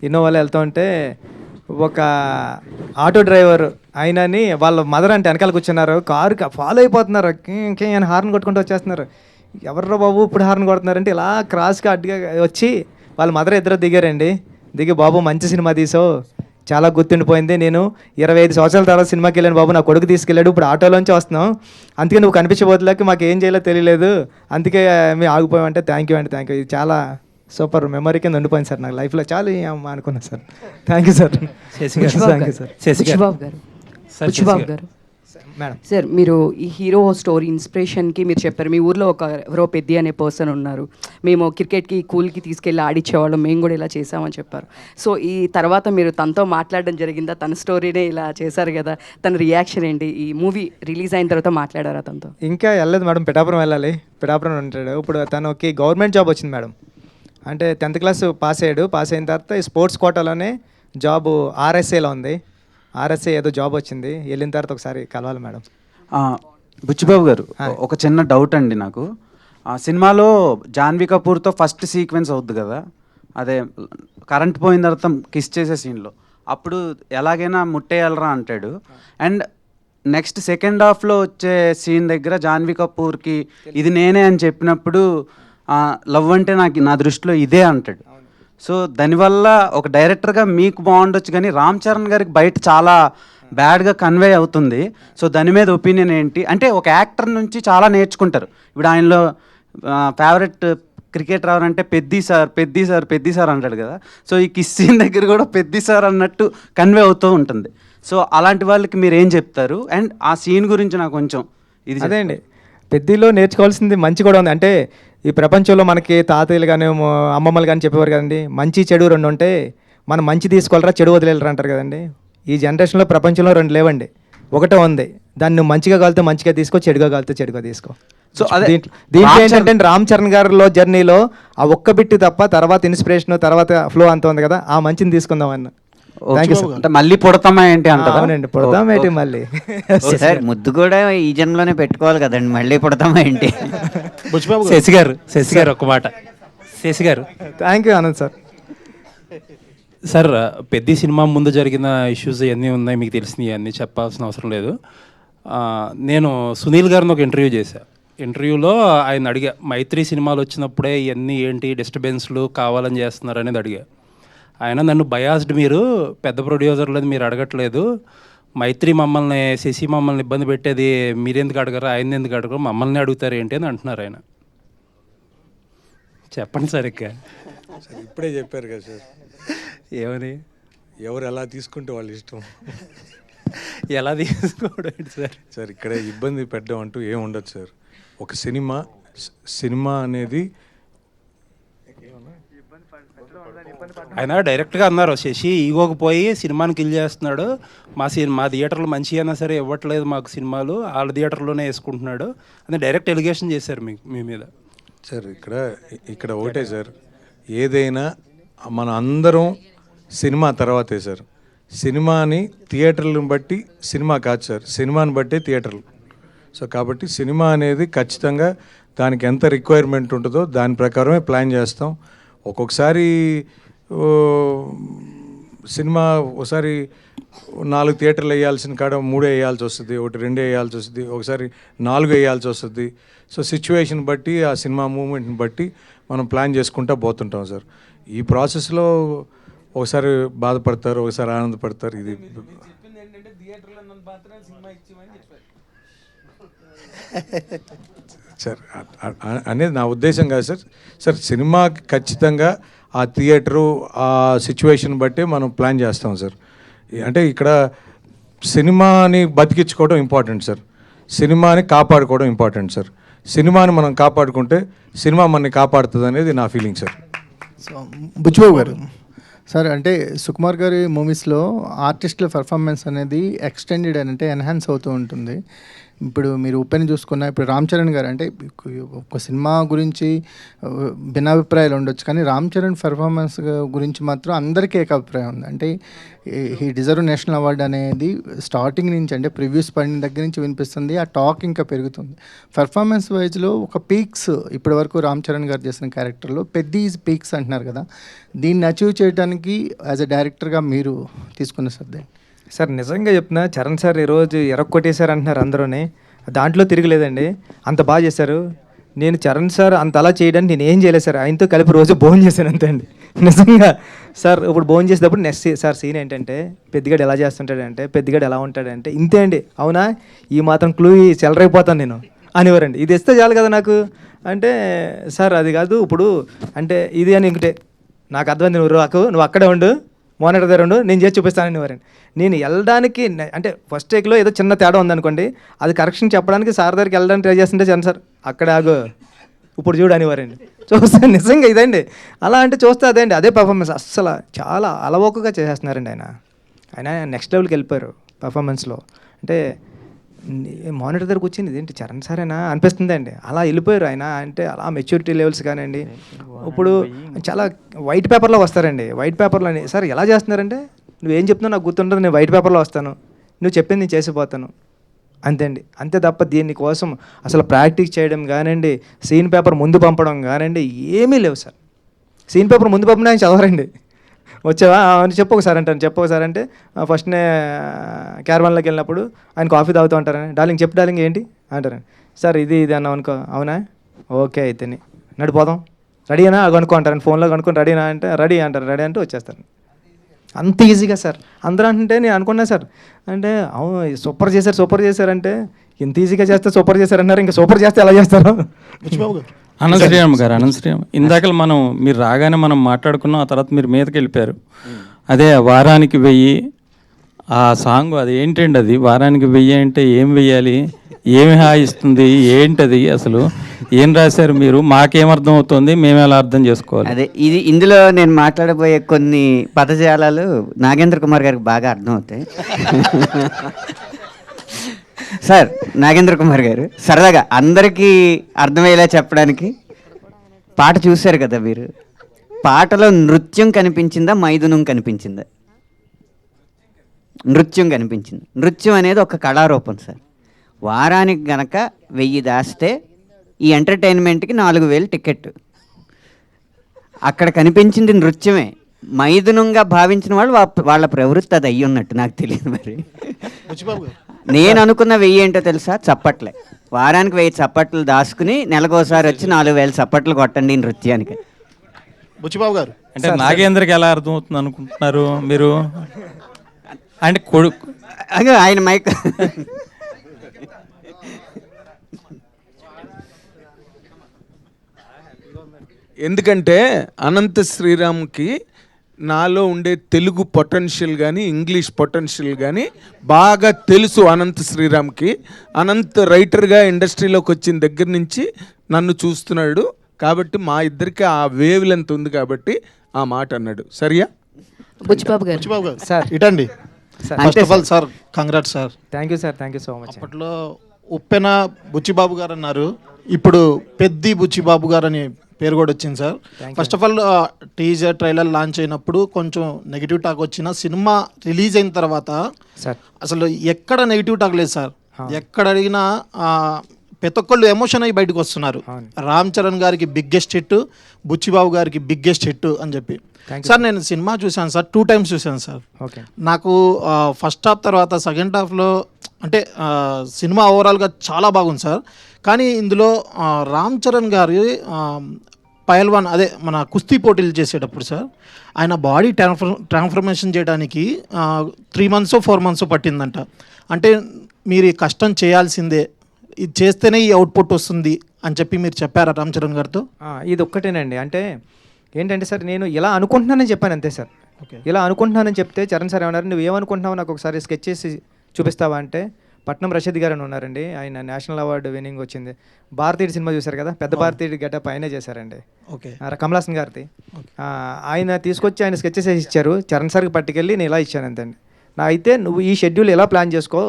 ఇన్నోవాలో వెళ్తూ ఉంటే ఒక ఆటో డ్రైవర్ ఆయనని వాళ్ళ మదర్ అంటే వెనకాల కూర్చున్నారు, కారుకి ఫాలో అయిపోతున్నారు, ఆయన హార్న్ కొట్టుకుంటూ వచ్చేస్తున్నారు. ఎవర్రా బాబు ఇప్పుడు హార్న్ కొడుతున్నారంటే ఇలా క్రాస్గా అడ్డుగా వచ్చి వాళ్ళ మదర్ ఇద్దరు దిగారండి. దిగి బాబు మంచి సినిమా తీసావు, చాలా గుర్తుండిపోయింది, నేను 25 సంవత్సరాల తర్వాత సినిమాకి వెళ్ళాను బాబు, నా కొడుకు తీసుకెళ్ళాడు, ఇప్పుడు ఆటోలోంచి వస్తున్నాం, అందుకే నువ్వు కనిపించబోతులేక మాకు ఏం చేయాలో తెలియలేదు, అందుకే మేము ఆగిపోయామంటే థ్యాంక్ యూ అండి, థ్యాంక్ యూ. ఇది చాలా సూపర్ మెమరీ కింద ఉండిపోయింది సార్ నాకు లైఫ్లో. చాలా అనుకున్నాను sir. Thank you sir. Thank you sir.
Buchibabu గారు, బుచ్చిబాబు గారు
మేడం
సార్, మీరు ఈ హీరో స్టోరీ ఇన్స్పిరేషన్కి మీరు చెప్పారు మీ ఊర్లో ఎవరో పెద్ది అనే పర్సన్ ఉన్నారు, మేము క్రికెట్కి కూల్కి తీసుకెళ్ళి ఆడిచ్చేవాళ్ళం, మేము కూడా ఇలా చేసామని చెప్పారు. సో ఈ తర్వాత మీరు తనతో మాట్లాడడం జరిగిందా? తన స్టోరీనే ఇలా చేశారు కదా, తన రియాక్షన్ ఏంటి? ఈ మూవీ రిలీజ్ అయిన తర్వాత మాట్లాడారా తనతో?
ఇంకా వెళ్ళలేదు మేడం, పిఠాపురం వెళ్ళాలి, పిఠాపురం ఉంటాడు. ఇప్పుడు తనకి గవర్నమెంట్ జాబ్ వచ్చింది మేడం. అంటే 10th క్లాస్ పాస్ అయ్యాడు. పాస్ అయిన తర్వాత ఈ స్పోర్ట్స్ కోటాలోనే జాబు ఆర్ఎస్ఏలో ఉంది. ఆర్ఎస్ఏ ఏదో జాబ్ వచ్చింది, వెళ్ళిన తర్వాత ఒకసారి కలవాలి మేడం.
బుచ్చిబాబు గారు, ఒక చిన్న డౌట్ అండి నాకు. సినిమాలో జాన్వీ కపూర్తో ఫస్ట్ సీక్వెన్స్ అవుద్ది కదా, అదే కరెంట్ పోయిన తర్వాత కిస్ చేసే సీన్లో, అప్పుడు ఎలాగైనా ముట్టేయాలరా అంటాడు. అండ్ నెక్స్ట్ సెకండ్ హాఫ్లో వచ్చే సీన్ దగ్గర జాన్వీ కపూర్కి ఇది నేనే అని చెప్పినప్పుడు లవ్ అంటే నా దృష్టిలో ఇదే అంటాడు. సో దానివల్ల ఒక డైరెక్టర్గా మీకు బాగుండొచ్చు, కానీ రామ్ చరణ్ గారికి బయట చాలా బ్యాడ్గా కన్వే అవుతుంది. సో దాని మీద ఒపీనియన్ ఏంటి? అంటే ఒక యాక్టర్ నుంచి చాలా నేర్చుకుంటారు. ఇప్పుడు ఆయనలో ఫేవరెట్ క్రికెటర్ ఎవరంటే పెద్ది సార్ అంటాడు కదా. సో ఈ కిస్ సీన్ దగ్గర కూడా పెద్ది సార్ అన్నట్టు కన్వే అవుతూ ఉంటుంది. సో అలాంటి వాళ్ళకి మీరు ఏం చెప్తారు? అండ్ ఆ సీన్ గురించి నాకు కొంచెం ఇది
అదే అండి, పెద్దిలో నేర్చుకోవాల్సింది మంచి కూడా ఉంది. అంటే ఈ ప్రపంచంలో మనకి తాతయ్యలు కానీ అమ్మమ్మలు కానీ చెప్పేవారు కదండి, మంచి చెడు 2 ఉంటే మనం మంచి తీసుకోవాలరా చెడు వదిలేరు అంటారు కదండి. ఈ జనరేషన్లో ప్రపంచంలో 2 లేవండి, ఒకటే ఉంది. దాన్ని నువ్వు మంచిగా కాలితే మంచిగా తీసుకో, చెడుగా కాలితే చెడుగా తీసుకో. సో దీంట్లో ఏంటంటే రామ్ చరణ్ గారిలో జర్నీలో ఆ ఒక్క బిట్టు తప్ప తర్వాత ఇన్స్పిరేషన్ తర్వాత ఫ్లో అంత ఉంది కదా, ఆ మంచిని తీసుకుందాం అన్న.
అంటే మళ్ళీ పుడతామా ఏంటి అంటారా?
అవునండి, పుడతాం ఏంటి మళ్ళీ.
సార్ ముద్దు కూడా ఈ జన్మలోనే పెట్టుకోవాలి కదండి, మళ్ళీ పుడతామా ఏంటి?
శశి గారు ఒక మాట. శశి గారు,
thank you Anand sir.
Sir పెద్ద సినిమా ముందు జరిగిన ఇష్యూస్ ఇవన్నీ ఉన్నాయి, మీకు తెలిసినవి అన్నీ చెప్పాల్సిన అవసరం లేదు. నేను సునీల్ గారిని ఒక ఇంటర్వ్యూ చేశాను. ఇంటర్వ్యూలో ఆయన అడిగా, మైత్రి సినిమాలు వచ్చినప్పుడే ఇవన్నీ ఏంటి డిస్టర్బెన్స్లు కావాలని చేస్తున్నారు అనేది అడిగా. ఆయన నన్ను బయాస్డ్, మీరు పెద్ద ప్రొడ్యూసర్లని మీరు అడగట్లేదు, మైత్రి మమ్మల్ని శశి మమ్మల్ని ఇబ్బంది పెట్టేది మీరెందుకు అడగరు, ఆయన ఎందుకు అడగరు, మమ్మల్ని అడుగుతారు ఏంటి అని అంటున్నారు ఆయన. చెప్పండి సార్.
ఇప్పుడే చెప్పారు కదా సార్,
ఏమని?
ఎవరు ఎలా తీసుకుంటే వాళ్ళ ఇష్టం.
ఎలా తీసుకోవడం సార్?
సార్ ఇక్కడ ఇబ్బంది పెట్టడం అంటూ ఏం ఉండదు సార్. ఒక సినిమా అనేది
ఆయన డైరెక్ట్గా అన్నారు, శశి ఈగోకి పోయి సినిమాని కిల్ చేస్తున్నాడు, మా థియేటర్లు మంచి అయినా సరే ఇవ్వట్లేదు మాకు సినిమాలు, వాళ్ళ థియేటర్లోనే వేసుకుంటున్నాడు అని డైరెక్ట్ ఎలిగేషన్ చేశారు మీ మీద.
సార్ ఇక్కడ ఒకటే సార్, ఏదైనా మన అందరం సినిమా తర్వాతే సార్. సినిమాని థియేటర్లను బట్టి సినిమా కాదు సార్, సినిమాని బట్టే థియేటర్లు. సో కాబట్టి సినిమా అనేది ఖచ్చితంగా దానికి ఎంత రిక్వైర్మెంట్ ఉంటుందో దాని ప్రకారమే ప్లాన్ చేస్తాం. ఒక్కొక్కసారి సినిమా ఒకసారి 4 థియేటర్లు వేయాల్సిన కాడ 3 వేయాల్సి వస్తుంది, 2 వేయాల్సి వస్తుంది, ఒకసారి 4 వేయాల్సి వస్తుంది. సో సిచ్యువేషన్ బట్టి ఆ సినిమా మూమెంట్ని బట్టి మనం ప్లాన్ చేసుకుంటూ పోతుంటాం సార్. ఈ ప్రాసెస్లో ఒకసారి బాధపడతారు, ఒకసారి ఆనందపడతారు. ఇది సార్ అనేది నా ఉద్దేశం కాదు సార్. సార్ సినిమాకి ఖచ్చితంగా ఆ థియేటరు ఆ సిచ్యువేషన్ బట్టి మనం ప్లాన్ చేస్తాం సార్. అంటే ఇక్కడ సినిమాని బతికించుకోవడం ఇంపార్టెంట్ సార్, సినిమాని కాపాడుకోవడం ఇంపార్టెంట్ సార్. సినిమాని మనం కాపాడుకుంటే సినిమా మనని కాపాడుతుంది అనేది నా ఫీలింగ్ సార్.
సో బుచ్చిబాబు గారు సార్, అంటే సుకుమార్ గారి మూవీస్లో ఆర్టిస్టుల పర్ఫార్మెన్స్ అనేది ఎక్స్టెండెడ్ అంటే ఎన్హాన్స్ అవుతూ ఉంటుంది. ఇప్పుడు మీరు ఉప్పెన్ చూసుకున్న ఇప్పుడు రామ్ చరణ్ గారు, అంటే ఒక సినిమా గురించి భిన్నాభిప్రాయాలు ఉండొచ్చు, కానీ రామ్ చరణ్ పర్ఫార్మెన్స్ గురించి మాత్రం అందరికీ ఏకాభిప్రాయం ఉంది. అంటే హీ డిజర్వ్ నేషనల్ అవార్డు అనేది స్టార్టింగ్ నుంచి, అంటే ప్రివ్యూస్ పడిన దగ్గర నుంచి వినిపిస్తుంది. ఆ టాక్ ఇంకా పెరుగుతుంది. పర్ఫార్మెన్స్ వైజ్లో ఒక పీక్స్ ఇప్పటి వరకు రామ్ చరణ్ గారు చేసిన క్యారెక్టర్లో పెద్ద ఈజ్ పీక్స్ అంటున్నారు కదా, దీన్ని అచీవ్ చేయడానికి యాజ్ అ డైరెక్టర్గా మీరు తీసుకున్న శ్రద్ధ?
సార్ నిజంగా చెప్తున్నా, చరణ్ సార్ ఈరోజు ఎరక్కొట్టేశారు అంటున్నారు అందరూనే, దాంట్లో తిరగలేదండి. అంత బాగా చేశారు. నేను చరణ్ సార్ అంత అలా చేయడానికి నేను ఏం చేయలేదు సార్, ఆయనతో కలిపి రోజు భోజనం చేశాను అంతే అండి నిజంగా. సార్ ఇప్పుడు భోజనం చేసేటప్పుడు నెక్స్ట్ సార్ సీన్ ఏంటంటే, పెద్దగాడు ఎలా చేస్తుంటాడంటే, పెద్దగాడు ఎలా ఉంటాడంటే, ఇంతే అండి. అవునా, ఈ మాత్రం క్లూ చెలరైపోతాను నేను అనేవారండి. ఇది ఇస్తే చాలు కదా నాకు అంటే, సార్ అది కాదు ఇప్పుడు అంటే ఇది అని ఇంకటే నాకు అర్థమైంది, నువ్వు అక్కడే ఉండు, మోనిటర్ దగ్గర ఉండు, నేను చేసి చూపిస్తానని వారండి. నేను వెళ్ళడానికి అంటే ఫస్ట్ టేక్లో ఏదో చిన్న తేడా ఉందనుకోండి, అది కరెక్షన్ చెప్పడానికి సార్ దగ్గరికి వెళ్ళడానికి ట్రై చేస్తుంటే చరణ్ సార్ అక్కడే ఆగు, ఇప్పుడు చూడు అనేవారండి. చూస్తే నిజంగా ఇదండి, అలా అంటే చూస్తే అదేండి, అదే పర్ఫార్మెన్స్. అస్సలు చాలా అలవోకగా చేసేస్తున్నారండి ఆయన నెక్స్ట్ లెవెల్కి వెళ్ళిపోయారు పర్ఫార్మెన్స్లో. అంటే మానిటర్ దగ్గరకు వచ్చింది ఇదేంటి చరణ్ సారేనా అనిపిస్తుంది అండి, అలా వెళ్ళిపోయారు ఆయన. అంటే అలా మెచ్యూరిటీ లెవెల్స్ కానివ్వండి, ఇప్పుడు చాలా వైట్ పేపర్లో వస్తారండి. వైట్ పేపర్లో సార్ ఎలా చేస్తున్నారంటే, నువ్వేం చెప్తున్నావు నాకు గుర్తుంటుంది, నేను వైట్ పేపర్లో వస్తాను, నువ్వు చెప్పింది నేను చేసిపోతాను అంతే అండి, అంతే తప్ప దీనికోసం అసలు ప్రాక్టీస్ చేయడం కానివ్వండి, సీన్ పేపర్ ముందు పంపడం కానివ్వండి ఏమీ లేవు సార్. సీన్ పేపర్ ముందు పంపిన ఆయన చదవరండి. వచ్చావా అని చెప్పొకసారి అంటాను, చెప్పొకసారి అంటే ఫస్ట్నే క్యారవాన్లోకి వెళ్ళినప్పుడు ఆయన కాఫీ తాగుతూ ఉంటారని, డార్లింగ్ చెప్పు డార్లింగ్ ఏంటి అంటారండి. సార్ ఇది అన్నావు అనుకో, అవునా ఓకే అయితే నడిపోదాం, రెడీనా కనుక్కో అంటారండి, ఫోన్లో కనుక్కొని రెడీనా అంటే రెడీ అంటారు, రెడీ అంటే వచ్చేస్తారు. అంత ఈజీగా సార్. అందరూ అంటే నేను అనుకున్నా సార్, అంటే అవును సూపర్ చేశారంటే ఎంత ఈజీగా చేస్తే సూపర్ చేశారన్నారు, ఇంకా సూపర్ చేస్తే ఎలా చేస్తారు?
అనంతశ్రీరామ్ గారు, ఇందాక మీరు రాగానే మనం మాట్లాడుకున్నాం, ఆ తర్వాత మీరు మీదకి వెళ్ళిపోయారు. అదే వారానికి 1000 ఆ సాంగ్, అది ఏంటండి, అది వారానికి 1000 అంటే ఏం వెయ్యాలి, ఏమి హాయిస్తుంది, ఏంటది అసలు ఏం రాశారు మీరు, మాకేమర్థం అవుతుంది, మేము ఎలా అర్థం చేసుకోవాలి?
అదే ఇందులో నేను మాట్లాడబోయే కొన్ని పదజాలాలు నాగేంద్ర కుమార్ గారికి బాగా అర్థం అవుతాయి. సార్ నాగేంద్ర కుమార్ గారు సరదాగా అందరికీ అర్థమయ్యేలా చెప్పడానికి, పాట చూశారు కదా మీరు, పాటలో నృత్యం కనిపించిందా మైథునం కనిపించిందా? నృత్యం కనిపించింది. నృత్యం అనేది ఒక కళారూపం సార్. వారానికి గనక 1000 దాస్తే ఈ ఎంటర్టైన్మెంట్కి 4000 టికెట్. అక్కడ కనిపించింది నృత్యమే. మైథునంగా భావించిన వాళ్ళు వాళ్ళ ప్రవృత్తి అది అయ్యి ఉన్నట్టు నాకు తెలియదు. మరి నేను అనుకున్న 1000 ఏంటో తెలుసా? చప్పట్లే. వారానికి 1000 చప్పట్లు దాచుకుని నెలకోసారి వచ్చి 4000 చప్పట్లు కొట్టండి నృత్యానికి.
బుచ్చిబాబు గారు
అంటే నాగేంద్రకి ఎలా అర్థమవుతుంది అనుకుంటున్నారు మీరు? అంటే కొడుకు
ఆయన మైక్
ఎందుకంటే అనంత శ్రీరామ్కి నాలో ఉండే తెలుగు పొటెన్షియల్ కానీ ఇంగ్లీష్ పొటెన్షియల్ కానీ బాగా తెలుసు అనంత శ్రీరామ్కి. అనంత్ రైటర్గా ఇండస్ట్రీలోకి వచ్చిన దగ్గర నుంచి నన్ను చూస్తున్నాడు కాబట్టి మా ఇద్దరికి ఆ వేవ్ లెంత్ ఉంది కాబట్టి ఆ మాట అన్నాడు. సరియా?
బుచ్చిబాబు గారు.
బుచ్చిబాబు గారు
సార్ ఇటండి.
Sir
first of all sir congrats sir.
Thank you sir, thank you so much.
అప్పట్లో ఉప్పెన బుచ్చిబాబు గారు అన్నారు, ఇప్పుడు పెద్ది బుచ్చిబాబు గారు అని పేరు కూడా వచ్చింది sir. First of all teaser trailer launch అయినప్పుడు కొంచెం నెగిటివ్ టాక్ వచ్చిన సినిమా రిలీజ్ అయిన తర్వాత
సార్
అసలు ఎక్కడ నెగిటివ్ టాక్ లేదు సార్. ఎక్కడ అడిగినా ప్రతి ఒక్కళ్ళు ఎమోషన్ అయ్యి బయటకు వస్తున్నారు. రామ్ చరణ్ గారికి బిగ్గెస్ట్ హిట్, బుచ్చిబాబు గారికి బిగ్గెస్ట్ హిట్ అని చెప్పి. సార్ నేను సినిమా చూశాను సార్, 2 times చూశాను సార్. నాకు ఫస్ట్ హాఫ్ తర్వాత సెకండ్ హాఫ్లో అంటే సినిమా ఓవరాల్గా చాలా బాగుంది సార్. కానీ ఇందులో రామ్ చరణ్ గారి పైల్వాన్ అదే మన కుస్తీ పోటీలు చేసేటప్పుడు సార్ ఆయన బాడీ ట్రాన్స్ఫర్మేషన్ చేయడానికి 3 months 4 months పట్టిందంట. అంటే మీరు ఈ కష్టం చేయాల్సిందే, ఇది చేస్తేనే ఈ అవుట్పుట్ వస్తుంది అని చెప్పి మీరు చెప్పారా రామ్ చరణ్ గారితో?
ఇది ఒక్కటేనండి. అంటే ఏంటంటే సార్ నేను ఇలా అనుకుంటున్నానని చెప్పాను అంతే సార్. ఇలా అనుకుంటున్నానని చెప్తే చరణ్ సార్ ఏమన్నారు, నువ్వు ఏమనుకుంటున్నావు నాకు ఒకసారి స్కెచ్ చేసి చూపిస్తావా అంటే, పట్నం రషీద్ గారు అని ఉన్నారండి, ఆయన నేషనల్ అవార్డు విన్నింగ్ వచ్చింది. భారతీయుడు సినిమా చూశారు కదా, పెద్ద భారతీయుడు గెటప్ ఆయనే చేశారండి, కమలాసన్ గారిది. ఆయన తీసుకొచ్చి ఆయన స్కెచెస్ వేసి ఇచ్చారు. చరణ్ సార్కి పట్టుకెళ్ళి నేను ఇలా ఇచ్చాను అంతండి. నా అయితే నువ్వు ఈ షెడ్యూల్ ఎలా ప్లాన్ చేసుకో,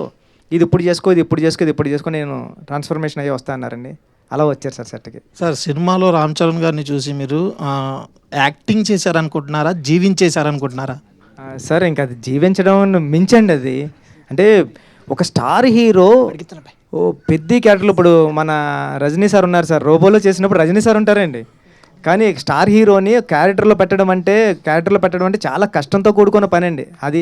ఇది ఇప్పుడు చేసుకో, ఇది ఇప్పుడు చేసుకో, ఇది ఇప్పుడు చేసుకో, నేను ట్రాన్స్ఫర్మేషన్ అయ్యి వస్తా అన్నారండి. అలా వచ్చారు సార్ సెట్కి.
సార్ సినిమాలో రామ్ చరణ్ గారిని చూసి మీరు యాక్టింగ్ చేశారనుకుంటున్నారా, జీవించేశారనుకుంటున్నారా?
సార్ ఇంకా అది జీవించడం మించండి అది. అంటే ఒక స్టార్ హీరో పెద్ద క్యారెక్టర్లు, ఇప్పుడు మన రజనీ సార్ ఉన్నారు సార్, రోబోలో చేసినప్పుడు రజనీ సార్ ఉంటారండి. కానీ స్టార్ హీరోని క్యారెక్టర్లో పెట్టడం అంటే చాలా కష్టంతో కూడుకున్న పని అండి. అది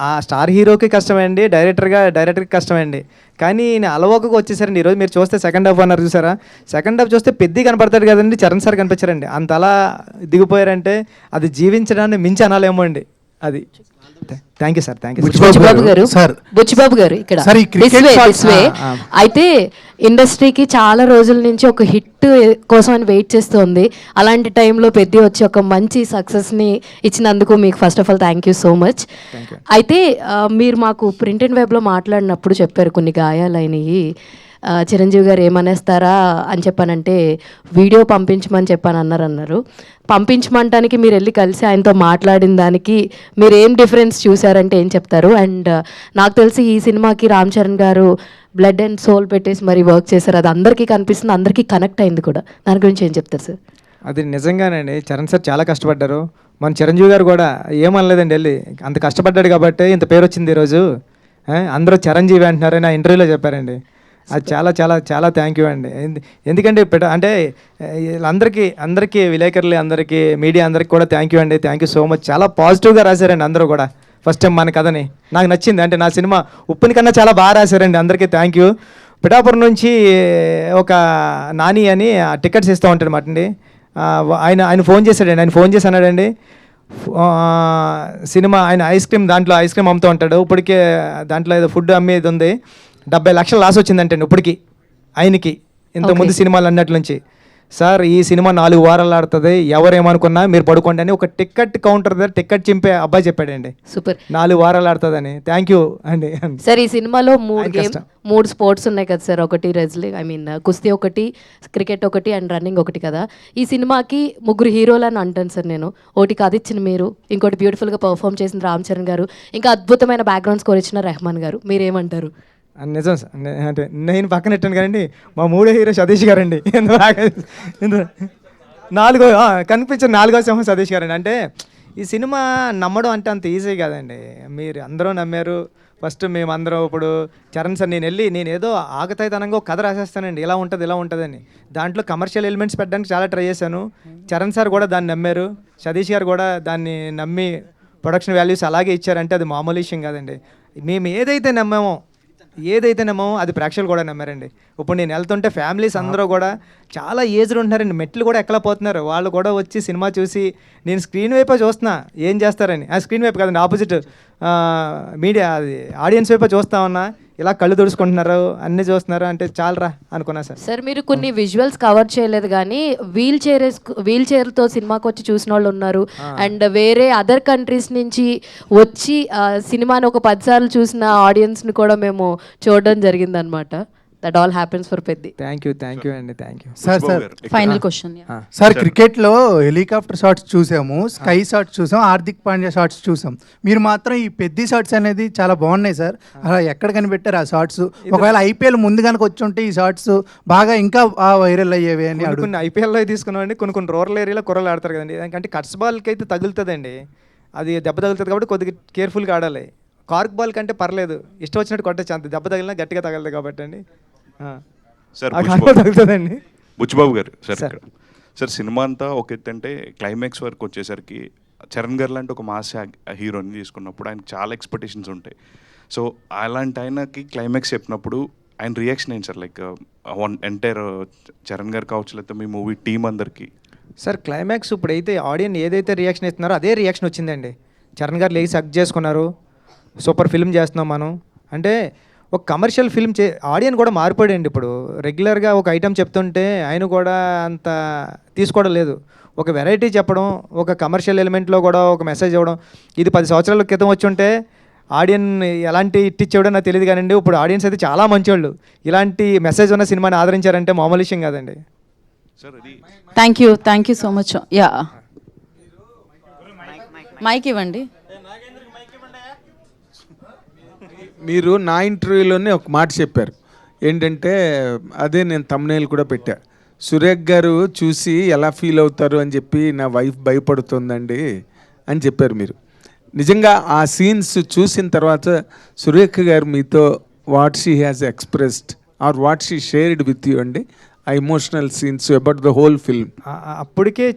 ఆ స్టార్ హీరోకి కష్టమే అండి, డైరెక్టర్కి కష్టమే అండి. కానీ నేను అలవోకగా వచ్చేసారండి. ఈరోజు మీరు చూస్తే సెకండ్ హాఫ్ అన్నారు చూసారా, సెకండ్ హాఫ్ చూస్తే పెద్ద కనపడతాడు కదండి, చరణ్ సార్ కనిపించారండి. అంత అలా దిగిపోయారంటే అది జీవించడాన్ని మించి అనాలేమో అండి అది. Thank you sir, thank you.
Buchibabu గారు, బుచ్చిబాబు గారు ఇక్కడ అయితే ఇండస్ట్రీకి చాలా రోజుల నుంచి ఒక హిట్ కోసం అని వెయిట్ చేస్తుంది. అలాంటి టైంలో పెద్ద వచ్చి ఒక మంచి సక్సెస్ని ఇచ్చినందుకు మీకు first of all thank you so much. అయితే మీరు మాకు ప్రింట్ అండ్ వెబ్లో మాట్లాడినప్పుడు చెప్పారు కొన్ని గాయాలైనవి, చిరంజీవి గారు ఏమనేస్తారా అని చెప్పానంటే వీడియో పంపించమని అన్నారు. పంపించమంటానికి మీరు వెళ్ళి కలిసి ఆయనతో మాట్లాడిన దానికి మీరు ఏం డిఫరెన్స్ చూసారంటే ఏం చెప్తారు? అండ్ నాకు తెలిసి ఈ సినిమాకి రామ్ చరణ్ గారు బ్లడ్ అండ్ సోల్ పెట్టేసి మరి వర్క్ చేశారు, అది అందరికీ కనిపిస్తుంది, అందరికీ కనెక్ట్ అయింది కూడా. దాని గురించి ఏం చెప్తారు సార్?
అది నిజంగానండి, చరణ్ సార్ చాలా కష్టపడ్డారు. మన చిరంజీవి గారు కూడా ఏమనలేదండి, వెళ్ళి అంత కష్టపడ్డాడు కాబట్టి ఇంత పేరు వచ్చింది ఈరోజు, అందరూ చిరంజీవి అంటున్నారని ఆ ఇంటర్వ్యూలో చెప్పారండి. అది చాలా చాలా చాలా థ్యాంక్ యూ అండి. ఎందుకంటే అంటే అందరికీ విలేకరులు, అందరికీ మీడియా అందరికీ కూడా థ్యాంక్ యూ అండి, థ్యాంక్ యూ సో మచ్. చాలా పాజిటివ్గా రాశారండి అందరూ కూడా. ఫస్ట్ టైం మన కథని నాకు నచ్చింది, అంటే నా సినిమా ఉప్పుని కన్నా చాలా బాగా రాశారండి. అందరికీ థ్యాంక్ యూ. పిఠాపురం నుంచి ఒక నాని అని టికెట్స్ ఇస్తూ ఉంటాడు మాట అండి, ఆయన ఫోన్ చేశాడండి. ఆయన ఫోన్ చేసి అన్నాడండి, సినిమా ఆయన ఐస్ క్రీమ్ అమ్ముతూ ఉంటాడు, ఇప్పటికే దాంట్లో ఏదో ఫుడ్ అమ్మేది ఉంది, 70 లక్షలు లాస్ వచ్చిందంటే ఇప్పటికి ఆయనకి, ఇంతకుముందు సినిమాలు అన్నట్ల నుంచి. సార్ ఈ సినిమా 4 వారాలు ఆడుతుంది, ఎవరేమనుకున్నా మీరు పడుకోండి అని ఒక టికెట్ కౌంటర్ దగ్గర టికెట్ చింపే అబ్బాయి చెప్పాడండి.
సూపర్,
4 వారాలు ఆడుతుందని. థ్యాంక్ యూ అండి.
సార్ ఈ సినిమాలో 3 స్పోర్ట్స్ ఉన్నాయి కదా సార్, ఒకటి కుస్తీ ఒకటి, క్రికెట్ ఒకటి అండ్ రన్నింగ్ ఒకటి కదా. ఈ సినిమాకి 3 హీరోలు అని అంటాను సార్ నేను. ఒకటి కథ ఇచ్చిన మీరు, ఇంకోటి బ్యూటిఫుల్గా పర్ఫామ్ చేసిన రామ్ చరణ్ గారు, ఇంకా అద్భుతమైన బ్యాక్గ్రౌండ్ స్కోర్ ఇచ్చిన రెహమాన్ గారు. మీరేమంటారు?
నిజం సార్, అంటే నేను పక్కన పెట్టాను కదండి, మా 3వ హీరో సతీష్ గారండి. 4వ కనిపించిన 4వ సింహం సతీష్ గారండి. అంటే ఈ సినిమా నమ్మడం అంటే అంత ఈజీ కాదండి. మీరు అందరూ నమ్మారు. ఫస్ట్ మేమందరం ఇప్పుడు చరణ్ సార్ నేను ఏదో ఆగతాయితనంగా ఒక కథ రాసేస్తానండి, ఇలా ఉంటుందని. దాంట్లో కమర్షియల్ ఎలిమెంట్స్ పెట్టడానికి చాలా ట్రై చేశాను. చరణ్ సార్ కూడా దాన్ని నమ్మారు, సతీష్ గారు కూడా దాన్ని నమ్మి ప్రొడక్షన్ వాల్యూస్ అలాగే ఇచ్చారంటే అది మామూలు విషయం కాదండి. మేము ఏదైతే నమ్మామో అది ప్రేక్షకులు కూడా నమ్మారండి. ఇప్పుడు నేను వెళ్తుంటే ఫ్యామిలీస్ అందరూ కూడా చాలా ఏజ్డ్ ఉంటున్నారండి, మెట్లు కూడా ఎక్కలేకపోతున్నారు. వాళ్ళు కూడా వచ్చి సినిమా చూసి, నేను స్క్రీన్ వైపే చూస్తున్నా ఏం చేస్తారని, ఆ స్క్రీన్ వైపు కాదండి, ఆపోజిట్ మీడియా అది ఆడియన్స్ వైపే చూస్తా ఉన్నా, ఇలా కళ్ళు తుడుచుకుంటున్నారు, అన్నీ చూస్తున్నారు అంటే చాలరా అనుకున్నా సార్.
సార్ మీరు కొన్ని విజువల్స్ కవర్ చేయలేదు కానీ వీల్ చైర్తో సినిమాకి వచ్చి చూసిన వాళ్ళు ఉన్నారు, అండ్ వేరే అదర్ కంట్రీస్ నుంచి వచ్చి సినిమాని ఒక 10 సార్లు చూసిన ఆడియన్స్ని కూడా మేము చూడడం జరిగిందనమాట.
That all happens for Peddi.
Thank you అండి, thank you.
Sir
final question.
Sir క్రికెట్లో హెలికాప్టర్ షాట్స్ చూసాము, స్కై షాట్స్ చూసాం, హార్దిక్ పాండ్యా షాట్స్ చూసాం. మీరు మాత్రం ఈ పెద్ద షాట్స్ అనేది చాలా బాగున్నాయి సార్. అలా ఎక్కడ కనిపెట్టారు ఆ షాట్స్? ఒకవేళ ఐపీఎల్ ముందు కనుక వచ్చి ఉంటే ఈ షాట్స్ బాగా ఇంకా వైరల్ అయ్యేవి అని
కొన్ని ఐపీఎల్లో తీసుకున్నామండి, కొన్ని రూరల్ ఏరియాలో కుర్రలు ఆడతారు కదండి, ఎందుకంటే కట్స్ బాల్కి అయితే తగులుతుందండి, అది దెబ్బ తగులుతుంది కాబట్టి కొద్దిగా కేర్ఫుల్గా ఆడాలి. కార్క్ బాల్ కంటే పర్లేదు, ఇష్టం వచ్చినట్టు కొట్టచ్చు, అంత దెబ్బ తగిలినా గట్టిగా తగలదు కాబట్టి అండి.
సార్
తగులుతుందండి.
బుచ్చిబాబు గారు సార్ సినిమా అంతా ఒక ఎత్తు అంటే క్లైమాక్స్ వరకు వచ్చేసరికి చరణ్ గారు లాంటి ఒక మాస్ హీరోని తీసుకున్నప్పుడు ఆయనకి చాలా ఎక్స్పెక్టేషన్స్ ఉంటాయి. సో అలాంటి ఆయనకి క్లైమాక్స్ చెప్పినప్పుడు ఆయన రియాక్షన్ ఏంటి సార్? లైక్ ఎంటైర్ చరణ్ గారు కావచ్చు, లేకపోతే మీ మూవీ టీం అందరికీ.
సార్ క్లైమాక్స్ ఇప్పుడైతే ఆడియన్స్ ఏదైతే రియాక్షన్ ఇస్తున్నారో అదే రియాక్షన్ వచ్చిందండి. చరణ్ గారు లేచి హగ్ చేసుకున్నారు, సూపర్ ఫిల్మ్ చేస్తున్నాం మనం అంటే. ఒక కమర్షియల్ ఫిల్మ్ ఆడియన్స్ కూడా మారిపోయాడండి. ఇప్పుడు రెగ్యులర్గా ఒక ఐటెం చెప్తుంటే ఆయన కూడా అంత తీసుకోవడం లేదు. ఒక వెరైటీ చెప్పడం, ఒక కమర్షియల్ ఎలిమెంట్లో కూడా ఒక మెసేజ్ ఇవ్వడం, ఇది 10 సంవత్సరాల క్రితం వచ్చి ఉంటే ఆడియన్స్ ఎలాంటి ఇట్టిచ్చేవాడో నాకు తెలియదు కానివ్వండి. ఇప్పుడు ఆడియన్స్ అయితే చాలా మంచివాళ్ళు, ఇలాంటి మెసేజ్ ఉన్న సినిమాని ఆదరించారంటే మామూలు విషయం కాదండి.
Thank you so much. Yeah, mike ఇవ్వండి.
మీరు నా ఇంటర్వ్యూలోనే ఒక మాట చెప్పారు ఏంటంటే, అదే నేను thumbnail కూడా పెట్టా, సురేఖ్ గారు చూసి ఎలా ఫీల్ అవుతారు అని చెప్పి నా వైఫ్ భయపడుతుందండి అని చెప్పారు మీరు. నిజంగా ఆ సీన్స్ చూసిన తర్వాత సురేఖ గారు మీతో what she has expressed are what she shared with you అండి, ఆ emotional scenes about the whole film?
అప్పటికే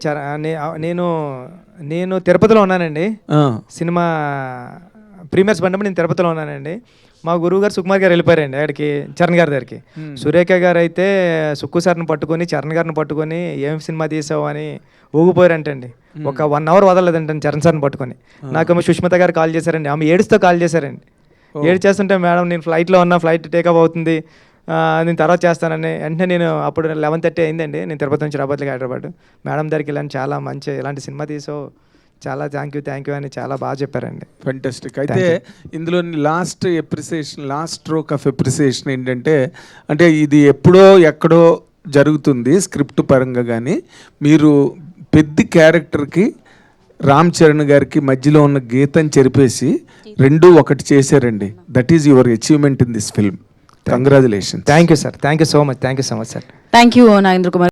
నేను తిరుపతిలో ఉన్నానండి, సినిమా ప్రీమియర్స్ పడినప్పుడు నేను తిరుపతిలో ఉన్నానండి. మా గురువు గారు సుకుమార్ గారు వెళ్ళిపోయారండి అక్కడికి, చరణ్ గారి దగ్గరికి. సురేఖ గారు అయితే సుక్కు సార్ని పట్టుకొని, చరణ్ గారిని పట్టుకొని ఏం సినిమా తీసావు అని ఊగిపోయారంటండి. ఒక 1 hour వదలలేదంటండి చరణ్ సార్ని పట్టుకొని. నాకేమో సుష్మిత గారు కాల్ చేశారండి, ఆమె ఏడుస్తూ కాల్ చేశారండి. ఏడ్చేస్తుంటే మేడం నేను ఫ్లైట్లో ఉన్నా, ఫ్లైట్ టేకప్ అవుతుంది, నేను తర్వాత చేస్తానని. వెంటనే నేను అప్పుడు 11:30 అయిందండి, నేను తిరుపతి నుంచి రాబోతులకి హైదరాబాద్. మేడం దగ్గరికి వెళ్ళాను, చాలా మంచి ఇలాంటి సినిమా తీసావు, చాలా థ్యాంక్ యూ అని చాలా బాగా చెప్పారండి.
ఫెంటాస్టిక్. అయితే ఇందులో లాస్ట్ స్ట్రోక్ ఆఫ్ ఎప్రిసియేషన్ ఏంటంటే, అంటే ఇది ఎప్పుడో ఎక్కడో జరుగుతుంది స్క్రిప్ట్ పరంగా, కానీ మీరు పెద్ద క్యారెక్టర్కి రామ్ చరణ్ గారికి మధ్యలో ఉన్న గీతం చెరిపేసి రెండూ ఒకటి చేశారండి. That is your achievement in this film. Congratulation.
Thank you sir, thank you so much sir.
Thank you Nagendra Kumar.